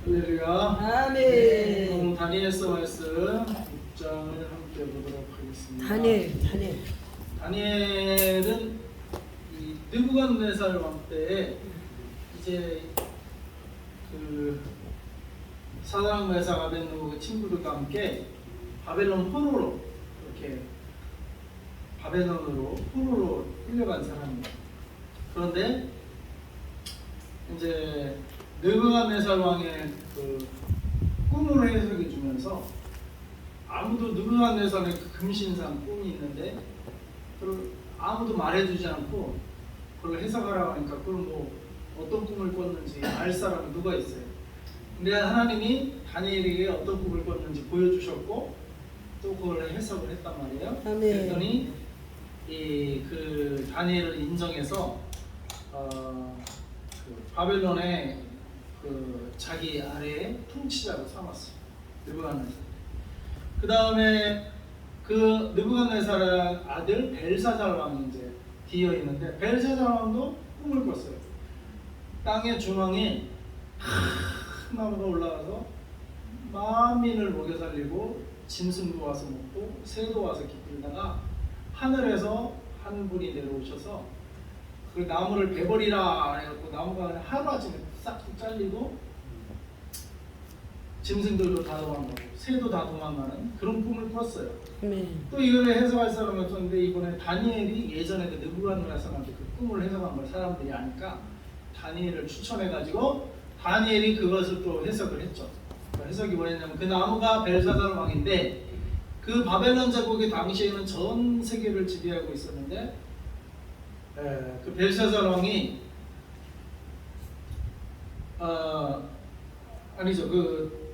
할렐루야. 아멘. 오늘 다니엘서 말씀 6장을 함께 보도록 하겠습니다. 다니엘은 이 느부갓네살 왕 때 이제 그 사드락 메삭 아벳느고 친구들과 함께 바벨론 포로로 이렇게 바벨론으로 포로로 끌려간 사람입니다. 그런데 이제 느부갓네살 왕의 그 꿈을 해석해 주면서 아무도 느부갓네살의 그 금신상 꿈이 있는데 그걸 아무도 말해주지 않고 그걸 해석하라고 하니까 그걸 뭐 어떤 꿈을 꿨는지 알 사람이 누가 있어요? 근데 하나님이 다니엘에게 어떤 꿈을 꿨는지 보여주셨고 또 그걸 해석을 했단 말이에요. 아멘. 그랬더니 그 다니엘을 인정해서 그 바벨론의 그 자기 아래에 통치자로 삼았어요. 느부갓네살. 그 다음에 그 느부갓네살 아들 벨사살 왕이 이제 뒤에 있는데 벨사살 왕도 꿈을 꿨어요. 땅의 중앙에 큰 나무가 올라가서 만민을 먹여 살리고 짐승도 와서 먹고 새도 와서 기쁘다가 하늘에서 한 분이 내려오셔서 그 나무를 베버리라 해갖고 나무가 하루아침에 싹 잘리고 짐승들도 다 도망가고 새도 다 도망가는 그런 꿈을 꿨어요. 또 이걸 해석할 사람이 없었는데 이번에 다니엘이 예전에 그 느부갓네살한테 그 꿈을 해석한 걸 사람들이 아니까 다니엘을 추천해가지고 다니엘이 그것을 또 해석을 했죠. 그 해석이 뭐였냐면 그 나무가 벨사살 왕인데 그 바벨론 제국의 당시에는 전 세계를 지배하고 있었는데 그 벨사살 왕이 아니죠. 그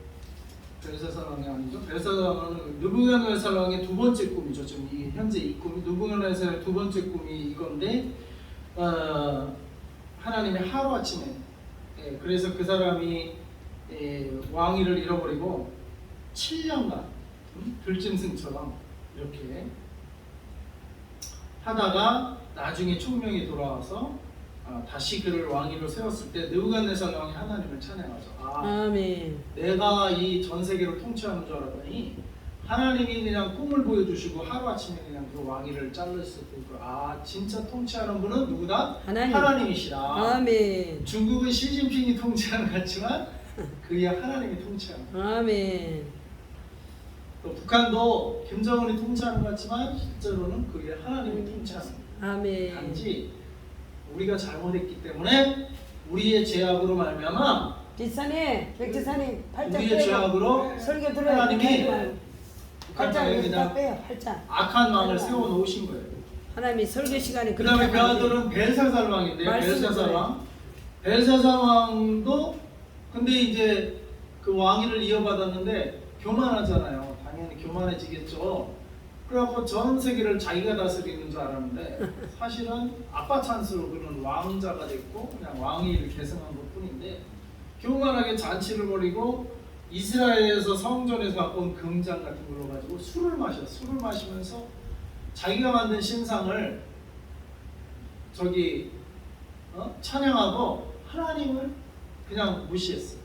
벨사살 왕이 아니죠. 벨사살 왕은 느부갓네살 왕의 두 번째 꿈이죠. 지금 이 현재 이 꿈이 느부갓네살의 두 번째 꿈이 이건데 하나님이 하루 아침에 그래서 그 사람이 왕위를 잃어버리고 7년간 들짐승처럼 이렇게 하다가 나중에 총명이 돌아와서 다시 그를 왕위로 세웠을 때 느부갓네살 왕이 하나님을 찬양하죠. 아멘. 내가 이 전 세계를 통치하는 줄 알았더니 하나님이 그냥 꿈을 보여주시고 하루아침에 그냥 그 왕위를 잘랐을 때 진짜 통치하는 분은 누구다? 하나님이시다. 아멘. 중국은 시진핑이 통치하는 것 같지만 그게 하나님이 통치하는 거예요. 아멘. 또 북한도 김정은이 통치하는 것 같지만 실제로는 그게 하나님이 통치하는 거예요. 아멘. 단지 우리가 잘못했기 때문에 우리의 죄악으로 말미암아 지사님, 백지사님 팔짱 우리의 죄악으로 설교 들어요. 하나님이 팔짱 북한에 여기 다 그냥 빼요. 팔짱. 악한 왕을 세워 놓으신 거예요. 하나님이 설교 시간에 그 다음에 그 아들은 벨사살 왕인데 벨사살 왕. 벨사살 왕도 근데 이제 그 왕위를 이어받았는데 교만하잖아요. 당연히 교만해지겠죠. 그래갖고 전 세계를 자기가 다스리는 줄 알았는데 사실은 아빠 찬스로 그런 왕자가 됐고 그냥 왕위를 계승한 것 뿐인데 교만하게 잔치를 벌이고 이스라엘에서 성전에서 갖고 온 금장 같은 걸로 가지고 술을 마시면서 자기가 만든 신상을 찬양하고 하나님을 그냥 무시했어요.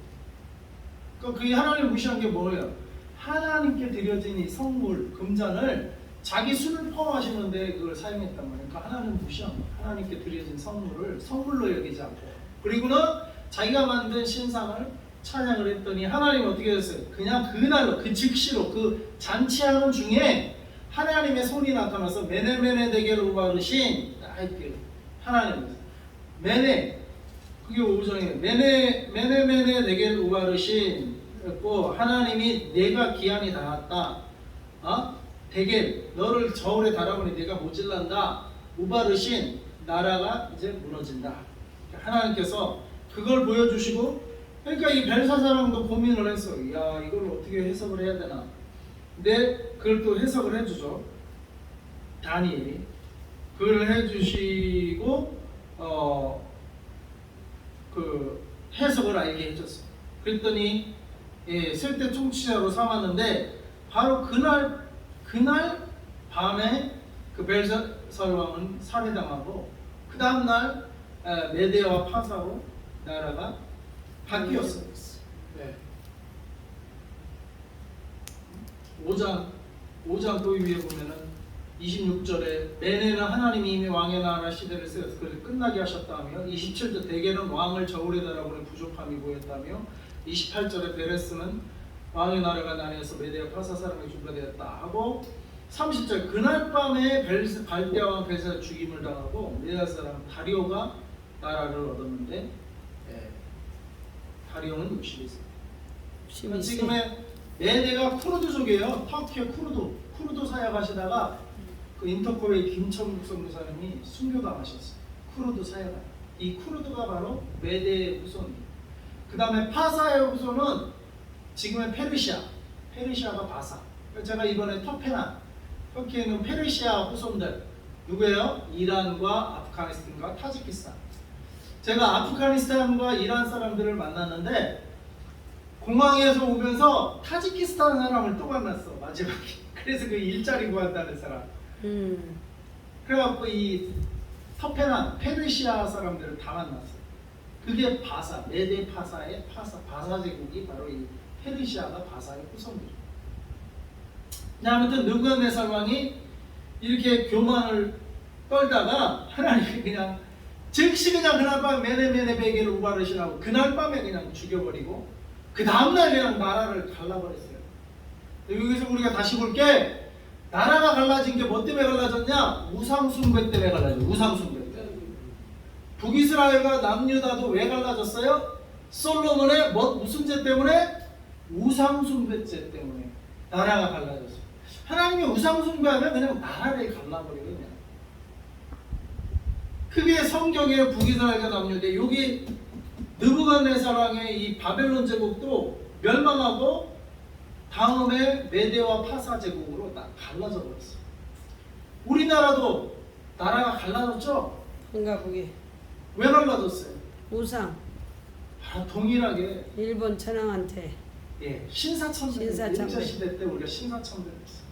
그러니까 그 하나님 무시한 게 뭐예요? 하나님께 드려진 이 성물, 금잔을 자기 술을 퍼마시는데 그걸 사용했단 말이에요. 그러니까 하나님 무시한 거예요. 하나님께 드려진 성물을 성물로 여기지 않고 그리고는 자기가 만든 신상을 찬양을 했더니 하나님이 어떻게 됐어요? 그냥 그날로 그 즉시로 그 잔치하는 중에 하나님의 손이 나타나서 메네메네 데겔 우바르신 하나님 메네 그게 오정이에요. 메네메네 데겔 우바르신 고 하나님이 내가 기한이 닿았다. 데겔 너를 저울에 달아보니 내가 모질란다. 우바르신 나라가 이제 무너진다. 하나님께서 그걸 보여주시고 그러니까 이 벨사살왕도 고민을 했어. 야 이걸 어떻게 해석을 해야 되나. 근데 그걸 또 해석을 해주죠. 다니엘이 그걸 해주시고 그 해석을 알게 해줬어. 그랬더니 쓸데 통치자로 삼았는데 바로 그날 밤에 그 벨사살 왕은 살해당하고 그 다음날 메데와 파사로 나라가 바뀌었어요. 네. 5장 또 위에 보면은 26절에 매내는 하나님이 이미 왕의 나라 시대를 세워서 그를 끝나게 하셨다며 27절 대개는 왕을 저울에 달아보는 부족함이 보였다며 28절에 베레스는 왕의 나라가 나뉘어서 메대와 파사 사람에게 주가 되었다 하고 30절 그날 밤에 갈대아 왕 벨사가 죽임을 당하고 메대 사람 다리오가 나라를 얻었는데 다리오는 60세. 지금의 메대가 쿠르드족이에요. 터키의 쿠르드 사역하시다가 그 인터코의 김천국 선교사님이 순교당하셨어요. 쿠르드 사역하. 이 쿠르드가 바로 메대의 후손이에요. 그 다음에 파사의 후손은 지금의 페르시아가 바사. 제가 이번에 터키에 있는 페르시아 후손들 누구예요? 이란과 아프가니스탄과 타지키스탄. 제가 아프가니스탄과 이란 사람들을 만났는데 공항에서 오면서 타지키스탄 사람을 또 만났어 마지막에. 그래서 그 일자리 구한다는 사람. 그래갖고 이 페르시아 사람들을 다 만났어. 그게 바사, 메데 파사의 바사 제국이 바로 이 페르시아가 바사의 후손들이에요. 아무튼 느부갓네살 왕이 이렇게 교만을 떨다가 하나님이 그냥 즉시 그냥 그날 밤 메네 베개를 우바르시라고 그날 밤에 그냥 죽여버리고 그 다음날 그냥 나라를 갈라버렸어요. 여기서 우리가 다시 볼게 나라가 갈라진 게 뭐 때문에 갈라졌냐? 우상숭배 때문에 갈라졌어요. 우상숭배 때문에. 북이스라엘과 남유다도 왜 갈라졌어요? 솔로몬의 무슨 죄 때문에? 우상숭배죄 때문에 나라가 갈라졌어요. 하나님이 우상숭배하면 그냥 나라를 갈라버리거든요. 크게 성경에 북이스라엘과 남유다 여기 느부갓네살 왕의 이 바벨론 제국도 멸망하고 다음에 메대와 파사 제국으로 딱 갈라져 버렸어. 우리나라도 나라가 갈라졌죠? 뭔가 보게. 왜 갈라졌어요? 우상. 바로 동일하게 일본 천황한테. 신사참배. 일제 시대 때 우리가 신사참배를 했어.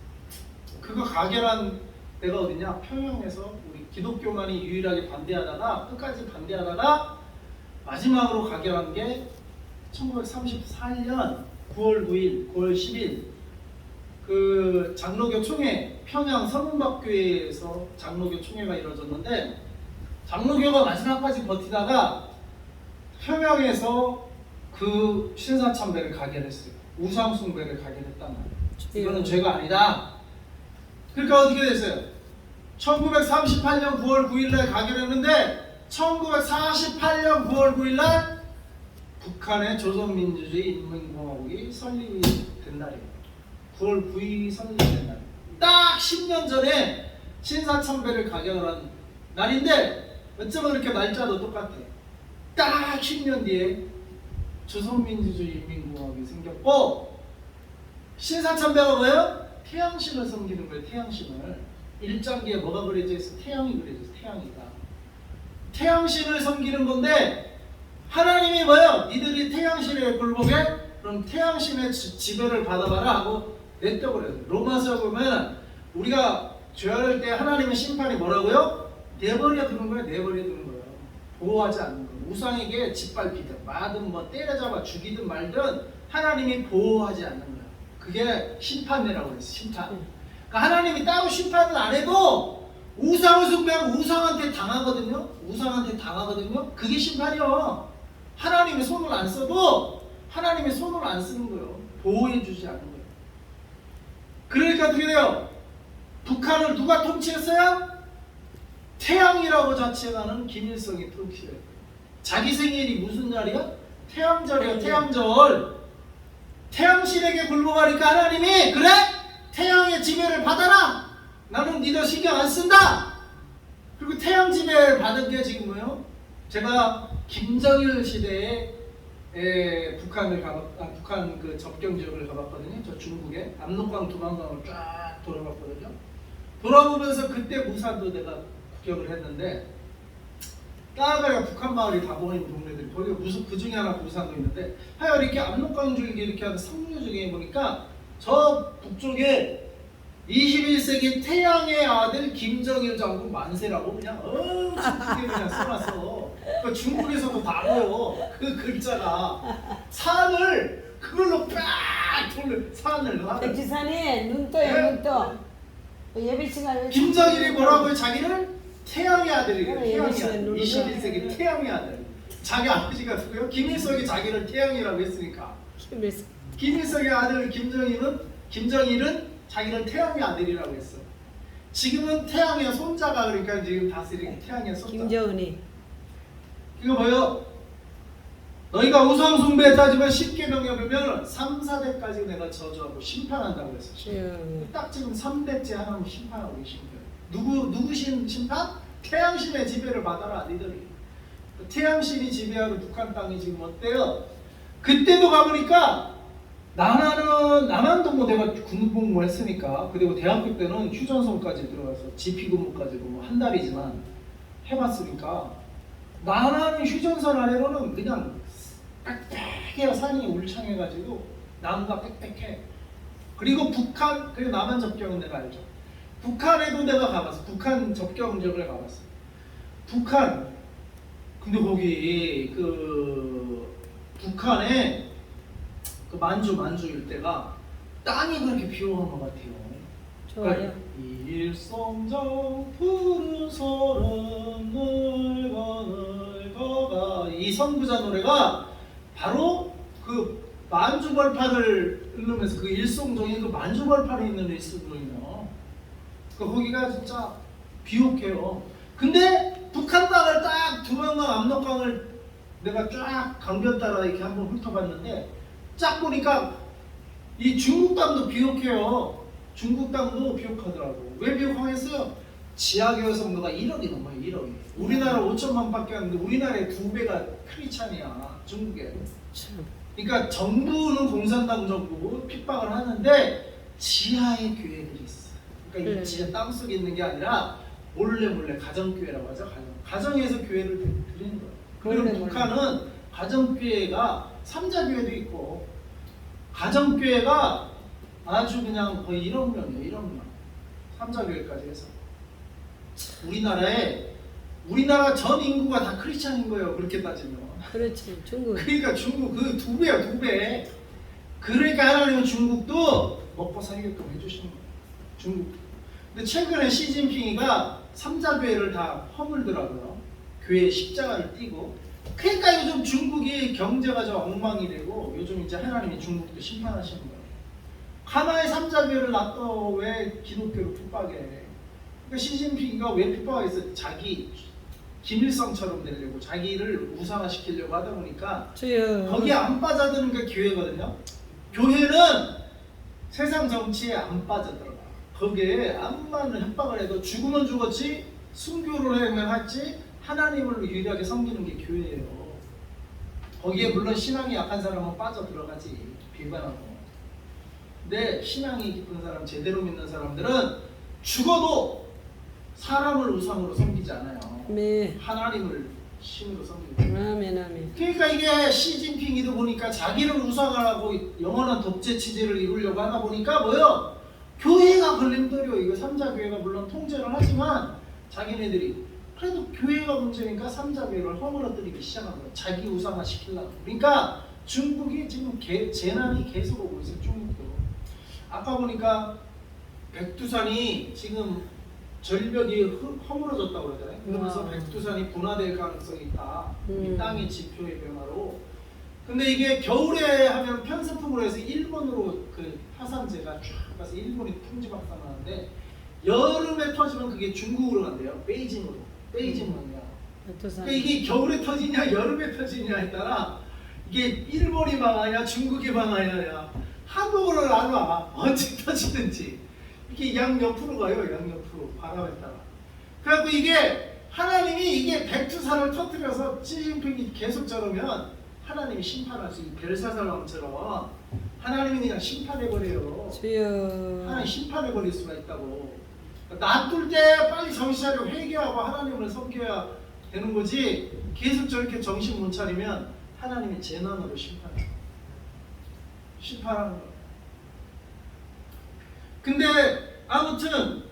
그거 가결한 데가 어디냐? 평양에서 우리 기독교만이 유일하게 반대하다가 끝까지 반대하다가 마지막으로 가결한 게 1934년 9월 9일, 9월 10일 그 장로교 총회 평양 서문박교회에서 장로교 총회가 이루어졌는데 장로교가 마지막까지 버티다가 평양에서 그 신사참배를 가결했어요. 우상숭배를 가결했단 말이에요. 이거는 죄가 아니다. 그러니까 어떻게 됐어요? 1938년 9월 9일날 가결했는데 1948년 9월 9일날 북한의 조선민주주의 인민공화국이 설립이 된 날이에요. 9월 9일이 설립된 날. 딱 10년 전에 신사참배를 가결한 날인데 어쩌면 이렇게 날짜도 똑같아. 딱 10년 뒤에 조선민주주의 인민공화국이 생겼고 신사참배가 뭐예요? 태양신을 섬기는 거예요. 태양신을. 1장기에 뭐가 그려져 있어? 태양이 그려져 있어. 태양이가. 태양신을 섬기는 건데 하나님이 뭐예요? 니들이 태양신에 굴복해? 그럼 태양신의 지배를 받아봐라 하고 냈다버려요. 로마서 보면 우리가 죄할 때 하나님의 심판이 뭐라고요? 내버려 두는 거예요. 내버려 두는 거예요. 보호하지 않는 거예요. 우상에게 짓밟히든 마든 뭐 때려잡아 죽이든 말든 하나님이 보호하지 않는 거예요. 그게 심판이라고 그랬어요. 심판. 그러니까 하나님이 따로 심판을 안 해도 우상을 숭배하면 우상한테 당하거든요. 우상한테 당하거든요. 그게 심판이요. 하나님이 손을 안 써도 하나님이 손을 안 쓰는 거예요. 보호해 주지 않는 거예요. 그러니까 어떻게 돼요? 북한을 누가 통치했어요? 태양이라고 자칭하는 김일성이 통치해요. 자기 생일이 무슨 날이야? 태양절이야. 태양절. 태양신에게 굴복하니까 하나님이 그래? 태양의 지배를 받아라. 나는 니들 신경 안 쓴다. 그리고 태양 지배를 받은 게 지금 뭐예요? 제가 김정일 시대에 북한 그 접경 지역을 가봤거든요. 저 중국에 압록강 두만강을 쫙 돌아봤거든요. 돌아보면서 그때 무산도 내가 구경을 했는데 따라가야 북한 마을이 다 모인 동네들이 거기 무슨 그 중에 하나 부산도 있는데 하여 이렇게 압록강 줄기 이렇게 하는 상류 중에 보니까 저 북쪽에 21세기 태양의 아들 김정일 장군 만세라고 그냥 엄청 크게 그냥 써놨어. 그 중국에서도 다 보여. 그 글자가 산을 그걸로 빡 돌려 산을 하는. 백두산에 눈 떠요, 네. 눈 떠. 예비씨가 김정일이 뭐라고요? 자기를 태양의 아들이래요. 그래, 태양의 예비씨가 아들. 누르죠. 21세기 태양의 아들. 자기 아버지가 누구요? 김일성이 자기를 태양이라고 했으니까. 김일성. 김일성의 아들 김정일은 자기는 태양의 아들이라고 했어. 지금은 태양의 손자가 그러니까 지금 다스리는 태양의 손자. 김정은이. 이거 뭐요? 너희가 우상 숭배 따지면 10계명에 보면 3, 4대까지 내가 저주하고 심판한다고 했어. 딱 지금 3대째 하나님 심판하고 계신 거예요. 누구신 심판? 태양신의 지배를 받아라 니들이. 태양신이 지배하는 북한 땅이 지금 어때요? 그때도 가보니까 남한도 뭐 내가 군복무 했으니까 그리고 대학교 때는 휴전선까지 들어가서 지피근무까지도 뭐 한 달이지만 해봤으니까 나라는 휴전선 아래로는 그냥 빽빽해요. 산이 울창해가지고 나무가 빽빽해. 그리고 북한 그리고 남한 접경은 내가 알죠. 북한에도 내가 가봤어. 북한 접경 지역을 가봤어. 북한 근데 거기 그 북한에 그 만주 일대가 땅이 그렇게 비호한 것 같아요. 좋아요. 일성정 푸른 소름 늙어가 이 선구자 노래가 바로 그 만주벌판을 흐르면서 그 일송정이 그 만주벌판에 있는 일송정이에요. 그 거기가 진짜 비옥해요. 근데 북한 땅을 딱 두만강 압록강을 내가 쫙 강변 따라 이렇게 한번 훑어봤는데 쫙 보니까 이 중국 땅도 비옥해요. 중국 땅도 비옥하더라고. 왜 비옥하겠어요? 지하교회 성도가 1억이 넘어요. 1억이. 우리나라 5천만 밖에 안 되는데 우리나라의 2배가 크리스찬이야. 중국에. 그러니까 정부는 공산당 정부 핍박을 하는데 지하에 교회들이 있어. 그러니까 이 지하 땅속에 있는 게 아니라 몰래 가정교회라고 하죠. 가정에서 교회를 드리는 거예요. 그리고 북한은 가정교회가 삼자교회도 있고 가정교회가 아주 그냥 거의 1억 명이에요. 1억 명. 삼자교회까지 해서 우리나라 전 인구가 다 크리스찬인 거예요. 그렇게 따지면. 그렇지, 중국. 그러니까 중국 그 2배야 2배. 그러니까 하나님은 중국도 먹고 살게끔 해주시는 거예요. 중국. 근데 최근에 시진핑이가 삼자교회를 다 허물더라고요. 교회 십자가를 띄고. 그러니까 요즘 중국이 경제가 좀 엉망이 되고 요즘 이제 하나님이 중국도 심판하시는 거예요. 하나의 삼자교회를 놔둬 왜 기독교를 핍박해? 그러니까 시진핑이가 왜 핍박했어? 자기 김일성처럼 되려고 자기를 우상화시키려고 하다 보니까 거기에 안 빠져드는 게 교회거든요. 교회는 세상 정치에 안 빠져들어가. 거기에 암만 협박을 해도 죽으면 죽었지 순교를 하면 했지 하나님을 유일하게 섬기는 게 교회예요. 거기에 물론 신앙이 약한 사람은 빠져들어가지 비관하고. 근데 신앙이 깊은 사람, 제대로 믿는 사람들은 죽어도 사람을 우상으로 섬기지 않아요. 네. 하나님을 신으로 섬기고. 아멘. 그러니까 이게 시진핑이도 보니까 자기를 우상하고 영원한 독재 체제를 이루려고 하다 보니까 뭐요? 교회가 걸림돌이요. 이거 삼자교회가 물론 통제를 하지만 자기네들이 그래도 교회가 문제니까 삼자교회를 허물어뜨리기 시작한 거예요. 자기 우상화 시키려고. 그러니까 중국이 지금 재난이 계속 오고 있어요. 중국도. 아까 보니까 백두산이 지금 절벽이 허물어졌다고 그러잖아요. 그러면서 백두산이 분화될 가능성이 있다. 이 땅의 지표의 변화로. 근데 이게 겨울에 하면 편서풍으로 해서 일본으로 그 화산재가 쫙 가서 일본이 풍지박산하는데 여름에 터지면 그게 중국으로 간대요. 베이징으로. 베이징은요. 그러니까 이게 겨울에 터지냐 여름에 터지냐에 따라 이게 일본이 망하냐 중국이 망하냐 한국으로 안 와. 언제 터지든지. 이게 양옆으로 가요. 양옆으로. 바람에 따라. 그래갖고 이게 하나님이 이게 백두산을 터뜨려서 시진핑이 계속 저러면 하나님이 심판할 수 있는 벨사살왕처럼 하나님이 그냥 심판해버려요. 하나님 심판해버릴 수가 있다고. 놔둘 때 빨리 정신 차려 회개하고 하나님을 섬겨야 되는 거지 계속 저렇게 정신 못 차리면 하나님이 재난으로 심판해요. 심판하는 거예요. 근데 아무튼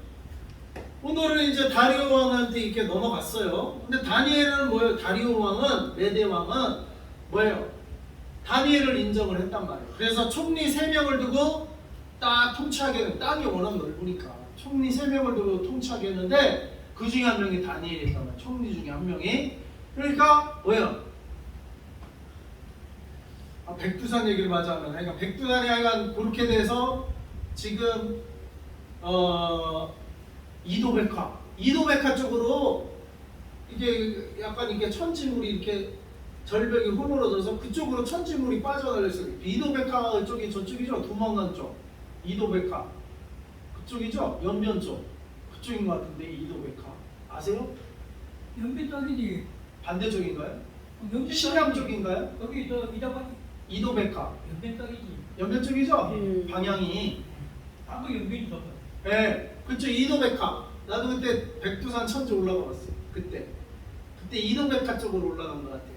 오늘은 이제 다리오 왕한테 이렇게 넘어갔어요. 근데 다니엘은 뭐예요? 다리오 왕은, 메대 왕은 뭐예요? 다니엘을 인정을 했단 말이에요. 그래서 총리 3명을 두고 딱 통치하게, 땅이 워낙 넓으니까 총리 3명을 두고 통치하게 했는데 그 중에 한 명이 다니엘이었단 말이에요. 총리 중에 한 명이. 그러니까 뭐예요? 백두산 얘기를 마저 하면, 그러니까 백두산이 하여간 그렇게 돼서 지금 이도백화 쪽으로 이게 약간 이게 천지물이 이렇게 절벽이 허물어져서 그쪽으로 천지물이 빠져나갔어요. 이도백화 쪽이 저쪽이죠. 두만강 쪽. 이도백화 그쪽이죠. 연변 쪽. 그쪽인 것 같은데 이도백화 아세요? 연변 쪽이지. 반대쪽인가요? 연변 신양 쪽이지. 쪽인가요? 여기 저 이다가 이도백화 연변 쪽이지. 연변 쪽이죠. 음. 아무 연변이 없어. 네, 그쵸. 이도백화. 나도 그때 백두산 천지 올라가 봤어요. 그때 이도백화 쪽으로 올라간 것 같아요.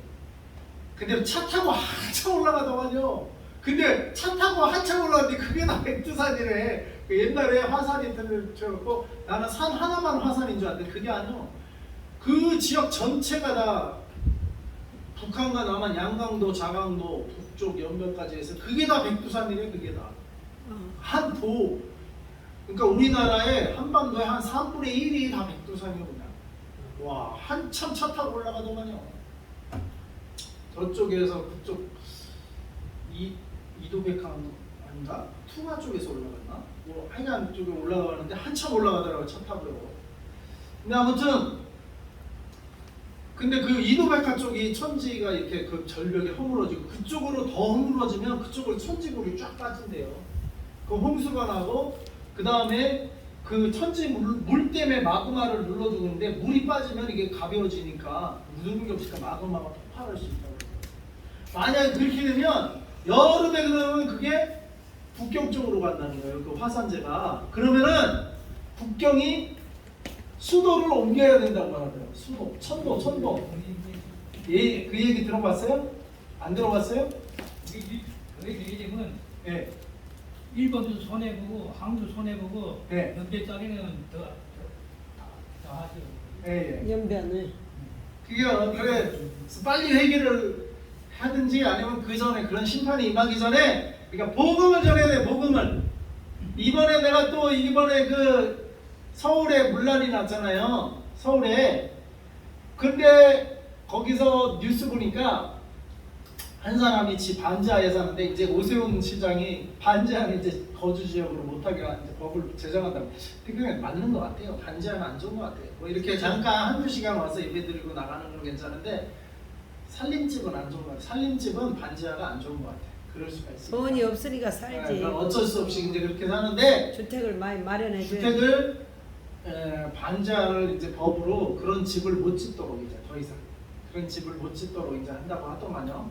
근데 차 타고 한참 올라가더만요. 근데 차 타고 한참 올라갔는데 그게 다 백두산이래. 그 옛날에 화산이 들어있고 나는 산 하나만 화산인 줄 알았는데 그게 아니요. 그 지역 전체가 다 북한과 남한 양강도, 자강도, 북쪽 연변까지 해서 그게 다 백두산이래. 그게 다 한 도. 그러니까 우리나라의 한반도의 한 3분의 1이 다 백두산이에요. 그냥. 와, 한참 차 타고 올라가더만요. 저쪽에서 그쪽 이도백화 아닌가? 투마 쪽에서 올라갔나? 뭐 하여간 쪽에 올라가는데 한참 올라가더라고요. 차 타고요. 근데 아무튼 근데 그 이도백화 쪽이 천지가 이렇게 그 절벽이 허물어지고 그쪽으로 더 허물어지면 그쪽으로 천지물이 쫙 빠진대요. 그 홍수가 나고 그 다음에 그 천지 물 때문에 마그마를 눌러주는데 물이 빠지면 이게 가벼워지니까 무슨 게 없으니까 마그마가 폭발할 수 있다고. 만약에 그렇게 되면 여름에 그러면 그게 북경 쪽으로 간다는 거예요. 그 화산재가. 그러면은 북경이 수도를 옮겨야 된다고 하더라고요. 수도, 천도. 예, 그 얘기 들어봤어요? 안 들어봤어요? 그게 되면 예. 일본도 손해 보고 한국도 손해 보고 네. 연변 쪽에는 더 하죠. 예. 연변을. 그게 그래 빨리 회개를 하든지 아니면 그 전에 그런 심판이 임하기 전에 그러니까 복음을 전해야 돼. 복음을. 이번에 내가 또 이번에 그 서울에 문란이 났잖아요. 서울에. 근데 거기서 뉴스 보니까 한 사람이 집 반지하에 사는데 이제 오세훈 시장이 반지하는 이제 거주 지역으로 못하게 이제 법을 제정한다고. 그게 맞는 것 같아요. 반지하는 안 좋은 것 같아요. 뭐 이렇게 잠깐 한두 시간 와서 예배 드리고 나가는 건 괜찮은데 살림집은 안 좋은 것 같아요. 살림집은 반지하가 안 좋은 것 같아요. 그럴 수가 있어요. 돈이 없으니까 살지. 네, 어쩔 수 없이 이제 그렇게 사는데 주택을 많이 마련해 줘야 주택을 반지하를 이제 법으로 그런 집을 못 짓도록 이제 더 이상 그런 집을 못 짓도록 이제 한다고 하더만요.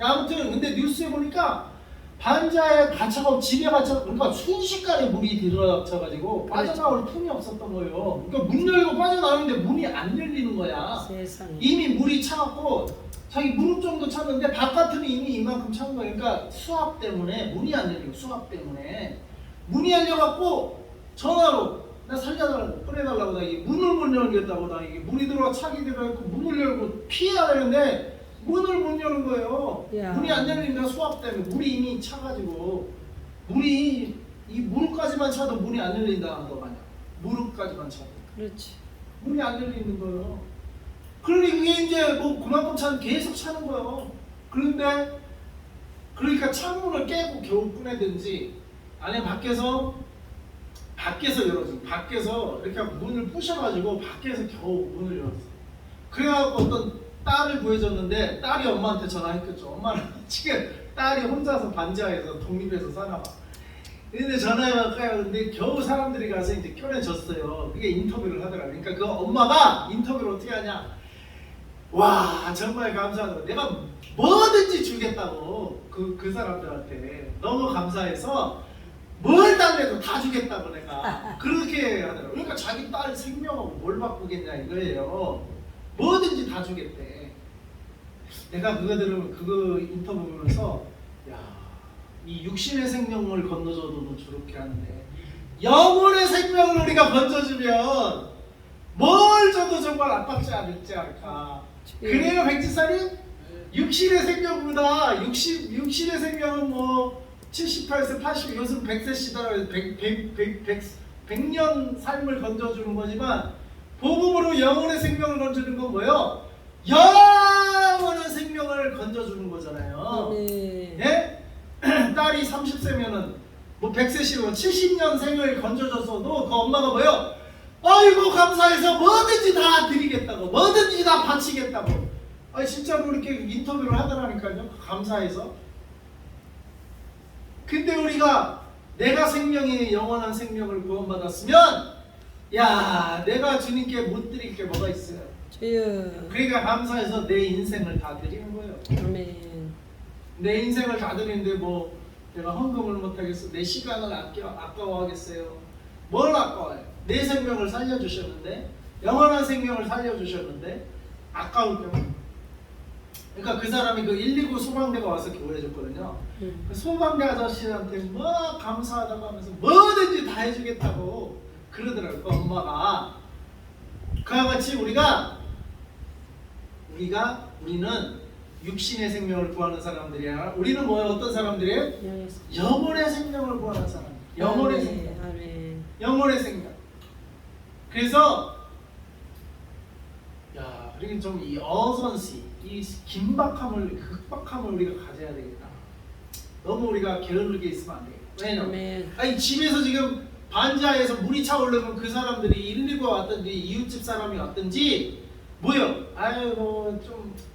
아무튼 근데 뉴스에 보니까 반지하에 갇혀가고 집에 갇혀 그러니까 순식간에 물이 들어쳐가지고 빠져나올 틈이 없었던 거예요. 그러니까 문 열고 빠져나오는데 문이 안 열리는 거야. 세상에. 이미 물이 차갖고 자기 무릎 정도 찼는데 바깥은 이미 이만큼 찬 거예요. 그러니까 수압 때문에 문이 안 열리고 수압 때문에 문이 열려갖고 전화로 나 살려달라고 꺼내달라고 나 이게 문을 못 열겠다고 나 이게 물이 들어와 차기 들어있고 문을 열고 피해야 되는데 문을 못 여는 거예요. 야. 문이 안 열리니까 수압 때문에 물이 이미 차가지고 물이 이 무릎까지만 차도 문이 안 열린다 너 마냥 무릎까지만 차도 그렇지. 문이 안 열리는 거예요. 그러니 그게 이제 뭐 그만큼 차는 계속 차는 거예요. 그런데 그러니까 창문을 깨고 겨우 꺼내든지 아니면 밖에서 열어줘. 밖에서 이렇게 문을 부셔가지고 밖에서 겨우 문을 열었어. 그래갖고 어떤 딸을 구해줬는데 딸이 엄마한테 전화했겠죠. 엄마는 지금 딸이 혼자서 반지하에서 독립해서 사나 봐. 근데 전화해가지고 근데 겨우 사람들이 가서 이제 꺼내줬어요. 그게 인터뷰를 하더라고요. 그러니까 그 엄마가 인터뷰를 어떻게 하냐. 와 정말 감사하다고. 내가 뭐든지 주겠다고 그 사람들한테 너무 감사해서 뭘 달래도 다 주겠다고 내가 그렇게 하더라고요. 그러니까 자기 딸 생명하고 뭘 바꾸겠냐 이거예요. 뭐든지 다 주겠대. 내가 그거 들으면 그거 인터뷰 보면서 야, 이 육신의 생명을 건너줘도 저렇게 하는데 영혼의 생명을 우리가 건져주면 뭘 줘도 정말 아깝지 않을지 않을까. 그래요 백지사님? 육신의 생명보다 60의 생명은 뭐 78세 80 요즘 100세 시대라 100년 삶을 건져주는 거지만 복음으로 영혼의 생명을 건져주는 건 뭐예요? 영원한 생명을 건져주는 거잖아요. 아멘. 예? 딸이 30세면은 뭐 100세시면 70년생을 건져줬어도 그 엄마가 뭐예요? 아이고 감사해서 뭐든지 다 드리겠다고 뭐든지 다 바치겠다고. 아니 진짜로 이렇게 인터뷰를 하더라니까요. 감사해서. 근데 우리가 내가 생명이 영원한 생명을 구원받았으면 야 내가 주님께 못 드릴 게 뭐가 있어요. 주여. 그러니까 감사해서 내 인생을 다 드리는 거예요. 아멘. 내 인생을 다 드리는데 뭐 내가 헌금을 못하겠어. 내 시간을 아까워하겠어요. 뭘 아까워요? 내 생명을 살려주셨는데 영원한 생명을 살려주셨는데 아까울 때만. 그러니까 그 사람이 그 119 소방대가 와서 교회해줬거든요. 그 소방대 아저씨한테 뭐 감사하다고 하면서 뭐든지 다 해주겠다고 그러더라고요. 그 엄마가. 그와 같이 우리는 육신의 생명을 구하는 사람들이야. 우리는 뭐야? 어떤 사람들이에요? 영혼의 생명을 구하는 사람. 영혼의 생명. 아멘. 영혼의 생명. 그래서 야, 그러긴 좀 이 어선시, 이 긴박함을, 급박함을 우리가 가져야 되겠다. 너무 우리가 게으르게 있으면 안 되겠다. 왜냐면 아멘. 아니 집에서 지금 반지하에서 물이 차오르면 그 사람들이 119가 왔든지 이웃집 사람이 왔든지 뭐요? 아이고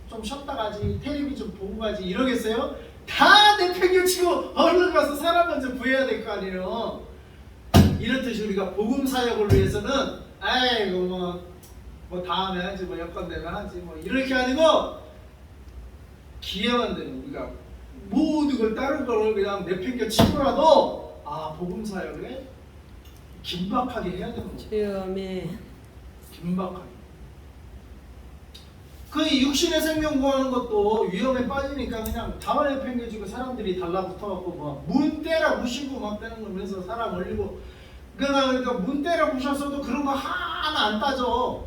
좀 쉬었다 가지, 텔레비 좀 보고 가지 이러겠어요? 다 내팽개치고 얼른 가서 사람 먼저 구해야 될 거 아니에요. 이렇듯이 우리가 복음 사역을 위해서는 아이고 뭐 다음에 하지, 뭐 여건 되면 하지, 뭐 이렇게 아니고 기회만 되면 우리가 모든 걸 다른 걸 그냥 내팽개치고라도 복음 사역에 긴박하게 해야 되는 거죠. 주여. 아멘. 긴박하게. 그 육신의 생명 구하는 것도 위험에 빠지니까 그냥 다만에 팽개지고 사람들이 달라붙어갖고 막 문대라 무시고 막 되는 거면서 사람 올리고 그러니까 문대라 무셨어도 그런 거 하나 안 따져.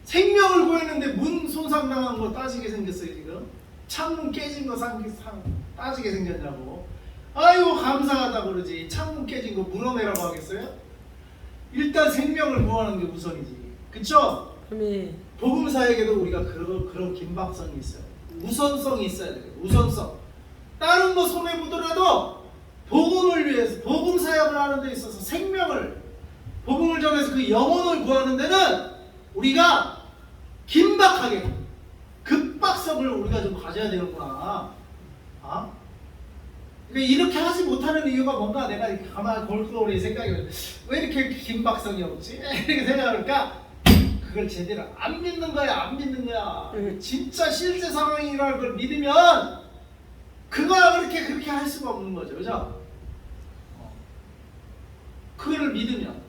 생명을 구했는데 문 손상당한 거 따지게 생겼어요 지금. 창문 깨진 거 따지게 생겼냐고. 아이고 감사하다 그러지. 창문 깨진 거 물어내라고 하겠어요? 일단 생명을 구하는 게 우선이지. 그쵸? 아멘. 복음 사역에도 우리가 그런 긴박성이 있어요. 우선성이 있어야 돼요. 우선성. 다른 거 손해 보더라도 복음을 위해서 복음 사역을 하는 데 있어서 생명을 복음을 전해서 그 영혼을 구하는 데는 우리가 긴박하게 급박성을 우리가 좀 가져야 되는구나. 그러니까 이렇게 하지 못하는 이유가 뭔가 내가 이렇게 가만히 골똘히 생각이 왜 이렇게 긴박성이 없지? 이렇게 생각할까? 그걸 제대로 안 믿는 거야. 진짜 실제 상황이라는 걸 믿으면 그거야 그렇게 할 수가 없는 거죠. 그죠? 그거를 믿으면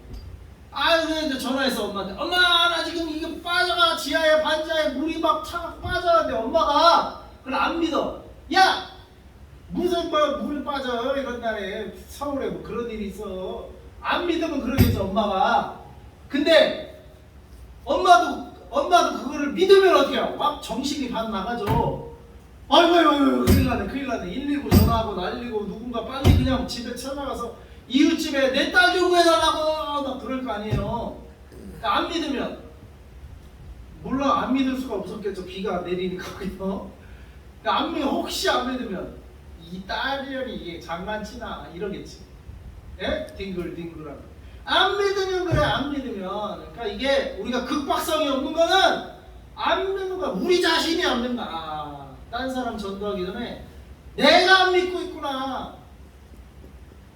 이제 전화해서 엄마한테 엄마 나 지금 이거 빠져가 지하에 반지하에 물이 막 차가 빠져는데 엄마가 그걸 안 믿어. 야 무슨 물 빠져 이런 날에 서울에 뭐 그런 일이 있어. 안 믿으면 그러겠죠 엄마가. 근데 엄마도 그거를 믿으면 어떻게 해요? 막 정신이 반 나가죠. 아이고 큰일 나네 119 전화하고 난리고 누군가 빨리 그냥 집에 찾아가서 이웃집에 내 딸 좀 구해달라고 막 그럴 거 아니에요. 안 믿으면 몰라. 안 믿을 수가 없었겠죠. 비가 내리니까 거기서. 혹시 안 믿으면 이 딸이라니 이게 장난치나 이러겠지. 예? 뒹굴뒹굴하고. 안 믿으면 그래. 안 믿으면 그러니까 이게 우리가 급박성이 없는 거는 안 믿는 거야. 우리 자신이 안 믿는다. 딴 사람 전도하기 전에 내가 안 믿고 있구나.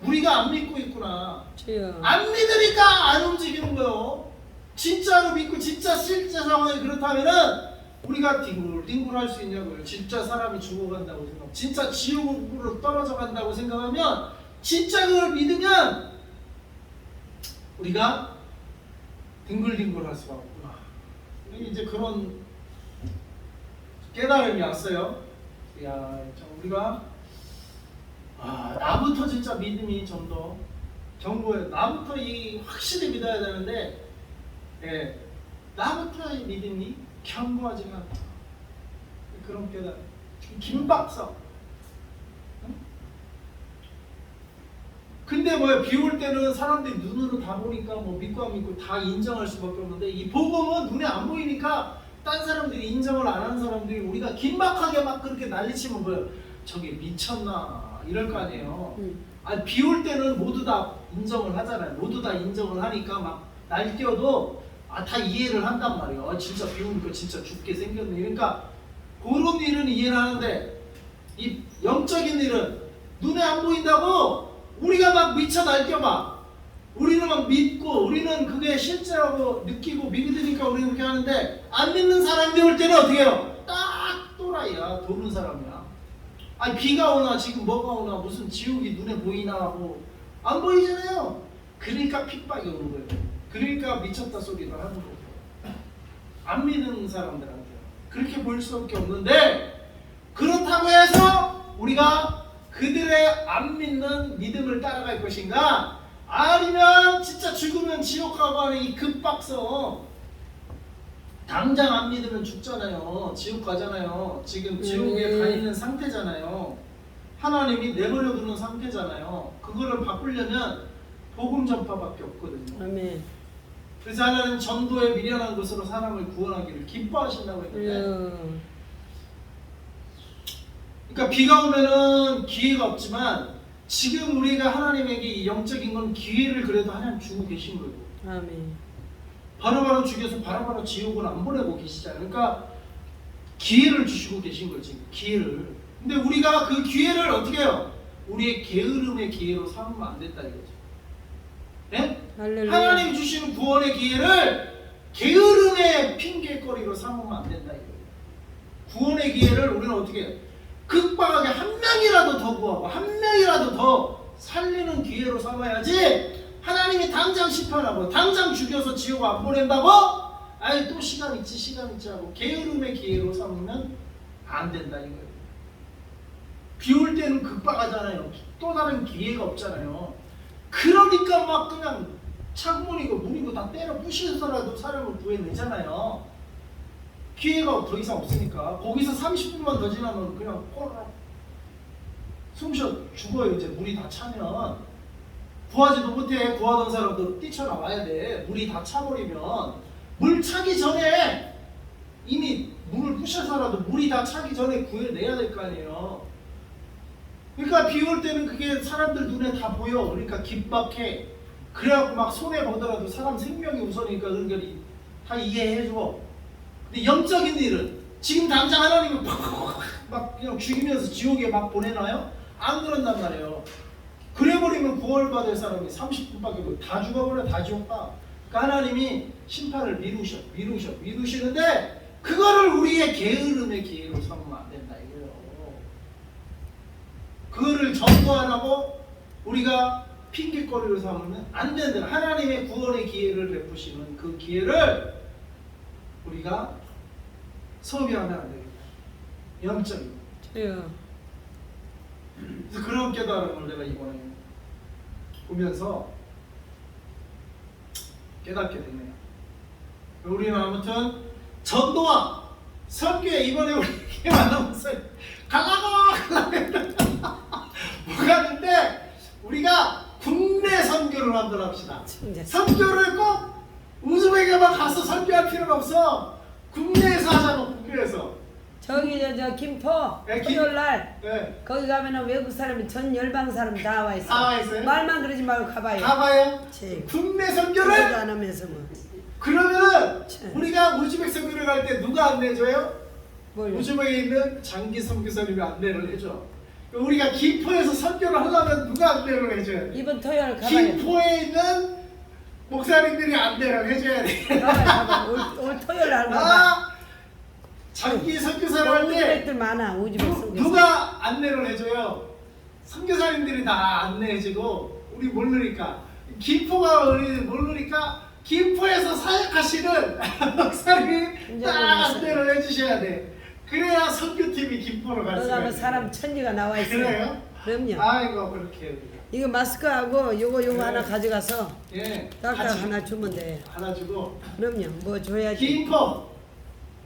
우리가 안 믿고 있구나. 주여. 안 믿으니까 안 움직이는 거예요. 진짜로 믿고 진짜 실제 상황이 그렇다면은 우리가 뒹굴뒹굴 할 수 있냐고요. 진짜 사람이 죽어간다고 생각, 진짜 지옥으로 떨어져 간다고 생각하면 진짜 그걸 믿으면 우리가 뒹굴뒹굴 할 수가 없구나. 이제 그런 깨달음이 왔어요. 야, 우리가 나부터 진짜 믿음이 좀 더 견고해. 나부터 이 확실히 믿어야 되는데, 예, 나부터의 믿음이 견고하지가 않다. 그런 깨달음. 김박사. 근데 뭐야, 비올 때는 사람들이 눈으로 다 보니까 뭐 믿고 안 믿고 다 인정할 수밖에 없는데, 이 복음은 눈에 안 보이니까 딴 사람들이 인정을 안 하는 사람들이 우리가 긴박하게 막 그렇게 난리치면 뭐야, 저게 미쳤나 이럴 거 아니에요. 아니, 비올 때는 모두 다 인정을 하잖아요. 모두 다 인정을 하니까 막 날뛰어도 다 이해를 한단 말이에요. 진짜 비 오니까 진짜 죽게 생겼네. 그러니까 그런 일은 이해를 하는데, 이 영적인 일은 눈에 안 보인다고 우리가 막 미쳐 날뛰어 막 우리는 막 믿고 우리는 그게 실제라고 느끼고 믿으니까 우리는 그렇게 하는데, 안 믿는 사람이 올 때는 어떻게 해요? 딱 또라이야. 도는 사람이야. 아니, 비가 오나 지금 뭐가 오나 무슨 지옥이 눈에 보이나 하고 안 보이잖아요. 그러니까 핍박이 오는 거예요. 그러니까 미쳤다 소리를 하는 거예요. 안 믿는 사람들한테 그렇게 보일 수밖에 없는데, 그렇다고 해서 우리가 그들의 안 믿는 믿음을 따라갈 것인가? 아니면 진짜 죽으면 지옥 가고 하는 이 급박성, 당장 안 믿으면 죽잖아요. 지옥 가잖아요. 지금 지옥에 가 있는 상태잖아요. 하나님이 내버려 두는 상태잖아요. 그거를 바꾸려면 복음 전파밖에 없거든요. 아멘. 그래서 하나님 전도에 미련한 것으로 사람을 구원하기를 기뻐하신다고 했는데, 그러니까 비가 오면은 기회가 없지만 지금 우리가 하나님에게 이 영적인 건 기회를 그래도 하나님 주고 계신 거예요. 아멘. 바로바로 죽여서 바로바로 지옥을 안 보내고 계시잖아요. 그러니까 기회를 주시고 계신 거지, 기회를. 근데 우리가 그 기회를 어떻게 해요? 우리의 게으름의 기회로 삼으면 안 된다 이거죠. 네? 할렐루야. 하나님이 주시는 구원의 기회를 게으름의 핑계거리로 삼으면 안 된다 이거예요. 구원의 기회를 우리는 어떻게 해요? 극박하게 한 명이라도 더 구하고 한 명이라도 더 살리는 기회로 삼아야지, 하나님이 당장 심판하고 당장 죽여서 지옥 안 보낸다고? 아이, 또 시간 있지 하고 게으름의 기회로 삼으면 안 된다 이거예요. 비 올 때는 극박하잖아요. 또 다른 기회가 없잖아요. 그러니까 막 그냥 창문이고 문이고 다 때려 부시서라도 사람을 구해내잖아요. 기회가 더 이상 없으니까. 거기서 30분만 더 지나면 그냥 꼬르륵 숨쉬어 죽어요. 이제 물이 다 차면 구하지도 못해. 구하던 사람도 뛰쳐나와야 돼. 물이 다 차버리면. 물 차기 전에 이미 물을 부셔서라도 물이 다 차기 전에 구해내야 될 거 아니에요. 그러니까 비 올 때는 그게 사람들 눈에 다 보여. 그러니까 긴박해. 그래갖고 막 손해보더라도 사람 생명이 우선이니까 그런 다 이해해줘. 근데 영적인 일은 지금 당장 하나님은 막 그냥 죽이면서 지옥에 막 보내나요? 안 그런단 말이에요. 그래버리면 구원받을 사람이 30분밖에 다 죽어버려. 다 지옥 가. 그러니까 하나님이 심판을 미루시는데 그거를 우리의 게으름의 기회로 삼으면 안 된다 이거예요. 그거를 전도 안 하고 우리가 핑계거리로 삼으면 안 된다. 하나님의 구원의 기회를 베푸시는 그 기회를 우리가 소비하면 안 되겠다. 영적인. 저요. 그래서 그런 깨달음을 내가 이번에 보면서 깨닫게 됐네요. 우리는 아무튼 전도와 선교에 이번에 우리 만나면서 가려고 뭐가는데 우리가 국내 선교를 한번 합시다. 선교를 꼭 우즈벡에만 가서 선교할 필요가 없어. 국내에서 하자고. 국내에서. 저기 저 김포 네, 토요일날 네. 거기 가면은 외국 사람이 전 열방 사람 다 와 있어. 다 와 있어요? 말만 그러지 말고 가봐요. 가봐요. 제 국내 그러지도 선교를. 안 하면서 뭐. 그러면은 참. 우리가 우즈벡 선교를 갈 때 누가 안내줘요? 뭘? 우즈벡에 있는 장기 선교사님이 안내를 해줘. 우리가 김포에서 선교를 하려면 누가 안내를 해줘야 돼? 이번 토요일 가봐요. 김포에 있는 목사님들이 안내를 해줘야 돼. 가봐요. 올 토요일 날 가봐. 장기 선교사를 할 때 우즈벡들 많아. 우즈벡 선교사. 누가 안내를 해줘요? 선교사님들이 다 안내해주고 우리 모르니까 김포가 우리 모르니까 김포에서 사역하시는 목사님이 딱 안내를 해주셔야 돼. 그래야 선교팀이 김포로 갈 거기 수가 가면 있어요. 사람 천지가 나와 있어요. 그래요? 그럼요. 아이고 그렇게 이거 마스크하고 요거 네. 하나 가져가서 예, 딸딸 같이 하나 주면 돼. 하나 주고 그럼요. 뭐 줘야지.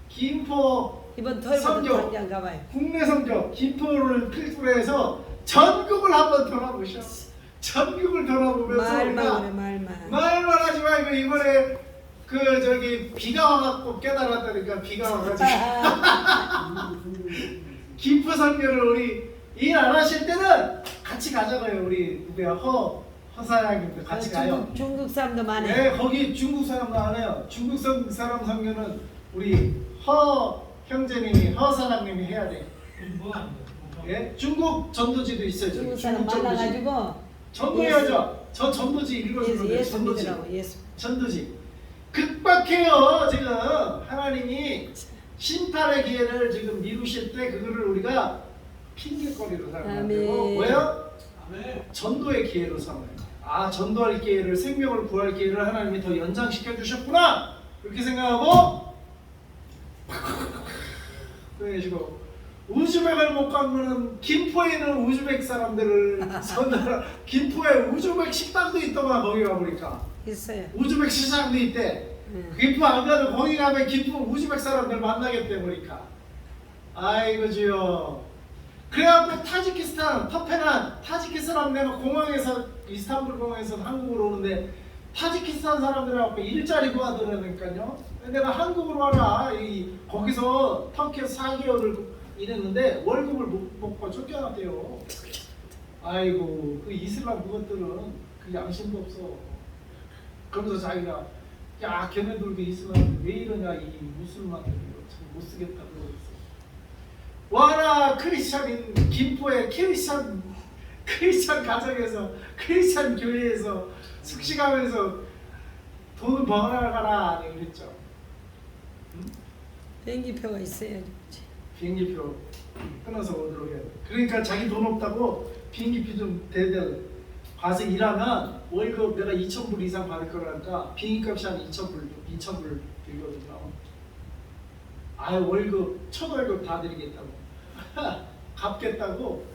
김포 이번 토요일부터 성교. 당장 가봐요. 국내 성교 김포를 필두로 해서 전국을 한번 돌아보셔. 전국을 돌아보면서 말만 우리가 그래 말만. 말만 하지 말고 이번에 그 저기 비가 와갖고 깨달았다니까 비가 와가지고 김포 선교를 우리 일 안 하실 때는 같이 가자고요. 우리 누구야 허사장님도 같이 가요. 중국 사람도 많아. 네, 거기 중국 사람도 안 해요. 중국 사람 선교는 우리 허 형제님이 허 사장님이 해야 돼. 뭐 하는 거야? 예, 중국 전도지도 있어요. 저기. 중국 사람 전도지. 만나가지고 전도해야죠. 저 전도지 읽어주는 예수 전도지. 믿으라고 예수. 전도지. 극박해요. 지금 하나님이 심판의 기회를 지금 미루실 때 그거를 우리가 핑계거리로 삼아야 되고 아멘. 뭐예요? 전도의 기회로 삼아요. 아, 전도할 기회를, 생명을 구할 기회를 하나님이 더 연장시켜 주셨구나 이렇게 생각하고 그래가지고 우즈벡을 못 가면은 김포에 있는 우즈벡 사람들을 선을 김포에 우즈벡 식당도 있더만 거기 가보니까 있어요. 우즈벡 시장도 있대. 응. 김포 안 가도 거기 가면 김포 우즈벡 사람들 만나겠대 보니까. 아이고 주여. 그래갖고 타지키스탄 터페난 타지키스탄 내가 공항에서 이스탄불 공항에서 한국으로 오는데 타지키스탄 사람들하고 일자리 구하더라니까요. 내가 한국으로 와라. 거기서 터키에서 4개월을 일했는데 월급을 못 받고 쫓겨났대요. 아이고 그 이슬람 그것들은 그 양심도 없어. 그러면서 자기가 야 걔네들도 이슬람 왜 이러냐 이 무슬만들 참 못쓰겠다고 그랬어. 와라 크리스찬인 김포의 크리스찬 가정에서 크리스찬 교회에서 숙식하면서 돈을 벌어가라 그랬죠. 응? 비행기표가 있어야지. 비행기표 끊어서 오도록 해야 돼. 그러니까 자기 돈 없다고 비행기표 좀 대대 가서 일하면 월급 내가 2,000불 이상 받을 거라니까 비행기값이 한 2,000불 들거든요. 아유 월급 첫 월급 다 드리겠다고 갚겠다고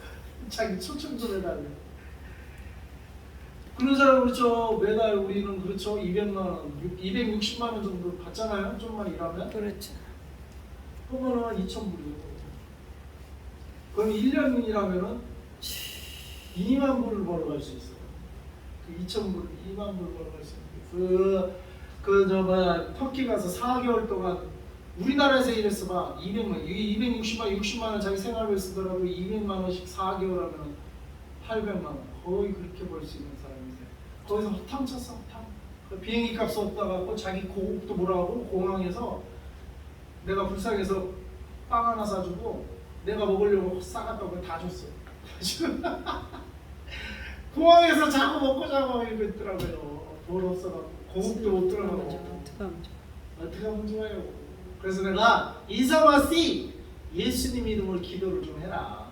자기 초청 좀 해달래. 그런 사람 그렇죠. 매달 우리는 그렇죠 200만 원, 260만 원 정도 받잖아요. 좀만 일하면. 그렇죠. 그러면은 2,000불이요. 그럼 1년 일하면은 2만 불을 벌어갈 수 있어요. 그 2,000불, 2만 불 벌어갈 수 있는 터키 가서 4개월 동안 우리나라에서 일했어 봐. 200만, 60만 원 자기 생활비에 쓰더라도 200만 원씩 4개월 하면 800만 원. 거의 그렇게 벌 수 있는 사람인데 거기서 허탕 쳤어, 허탕. 비행기 값 없다가 자기 고국도 뭐라고 공항에서 내가 불쌍해서 빵 하나 사주고 내가 먹으려고 싸갔다고 다 줬어. 공항에서 자꾸 먹고 자고 이러고 있더라고요. 돈 없어갖고 고국도 못 들어가고 어떻게 하면 좋아요. 그래서 내가 이사와씨 예수님 이름으로 기도를 좀 해라.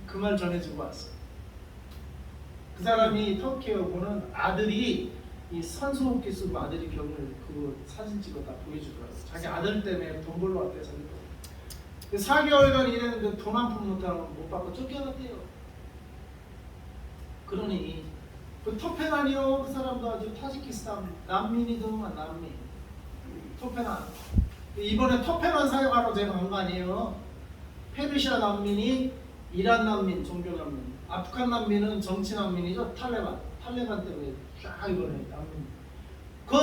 그 말 전해주고 왔어. 그 사람이 터키에 오고는 아들이 이 산소호흡기 쓰고 아들이 병을 그거 사진 찍어 다 보여주더라고. 자기 아들 때문에 돈 벌러 왔대 자기. 4개월간 일했는데 돈 한 푼 못 받고 쫓겨났대요. 그러니 그 터페난이요 그 사람도 아주 타지키스탄 난민이더만 난민. 터페난. 이번에 터페난 사역하러 제가 간 거 아니에요. 페르시아 난민이 이란 난민, 종교 난민. 아프간 난민은 정치 난민이죠. 탈레반 때문에 쫙 이번에 난민. 그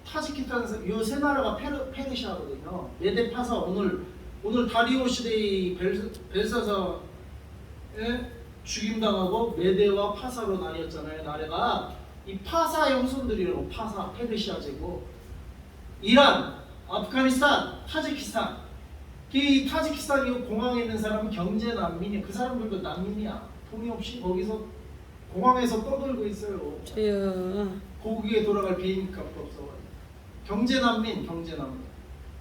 타지키스탄 요 세 나라가 페르시아거든요. 메데 파사 오늘 다리오 시대의 벨사사에 죽임당하고 메데와 파사로 나뉘었잖아요. 나라가 이 파사의 후손들이라고. 파사 페르시아 제국. 이란, 아프가니스탄, 타지키스탄. 이 타지키스탄 이 공항에 있는 사람은 경제 난민이야. 그 사람들도 난민이야. 돈이 없이 거기서 공항에서 떠돌고 있어요. 저요. 고국에 돌아갈 비행기값도 없어. 경제 난민.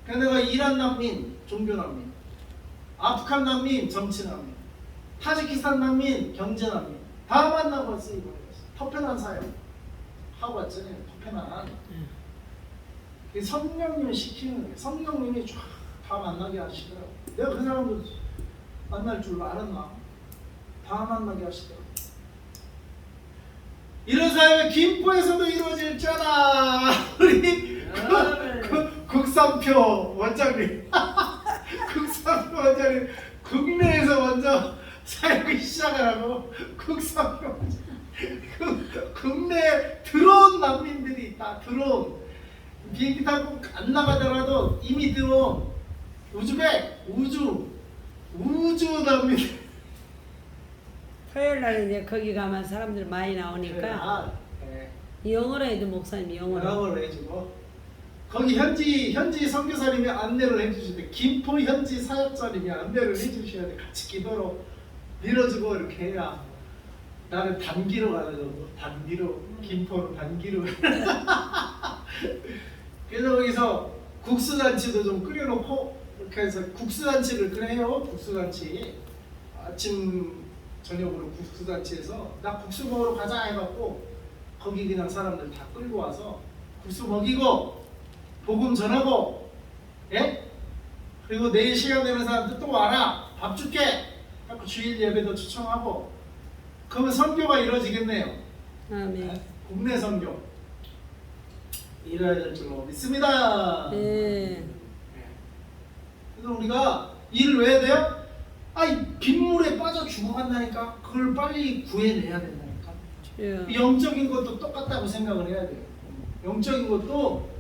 그래서 내가 이란 난민, 종교 난민, 아프간 난민, 정치 난민, 타지키스탄 난민, 경제 난민 다 만나고 왔어. 이번에 터페난 사역 하고 왔잖아요. 터페난. 성령님이 시키는 거예요. 성령님이 쫙 다 만나게 하시더라고. 내가 그 사람들 만날 줄 알았나? 다 만나게 하시더라고. 이런 사역이 김포에서도 이루어질잖아. 우리 국산표 원장님, 국산표 원장님 국내에서 먼저 사역을 시작하라고. 국산표 원장님, 국내에 들어온 난민들이 있다. 들어온 비행기 타고 안 나가더라도 이미 들어온 우즈벡, 우주 난민. 토요일 날 이제 거기 가면 사람들 많이 나오니까 네. 영어로 해도 목사님이 영어로. 영어로 해주고 거기 현지 선교사님이 안내를 해주실 때 김포 현지 사역자님이 안내를 해주셔야 돼. 같이 기도로 밀어주고 이렇게 해야 나는 단기로 가는 거고. 단기로 김포로 단기로. 그래서 거기서 국수잔치도 좀 끓여놓고 이렇게 해서 국수잔치를 끓여요. 국수잔치 아침 저녁으로 국수잔치에서 나 국수 먹으러 가자 해갖고 거기 그냥 사람들 다 끌고 와서 국수 먹이고 복음 전하고, 예? 그리고 내일 시간 되는 사람들 또 와라, 밥 줄게 하고 주일 예배도 초청하고. 그러면 선교가 이루어지겠네요. 아멘. 국내 선교 이뤄야 될 줄로 믿습니다. 네. 그래서 우리가 일을 왜 해야 돼요? 아이 빗물에 빠져 죽어간다니까. 그걸 빨리 구해내야 된다니까. 주여. 영적인 것도 똑같다고 생각을 해야 돼요. 영적인 것도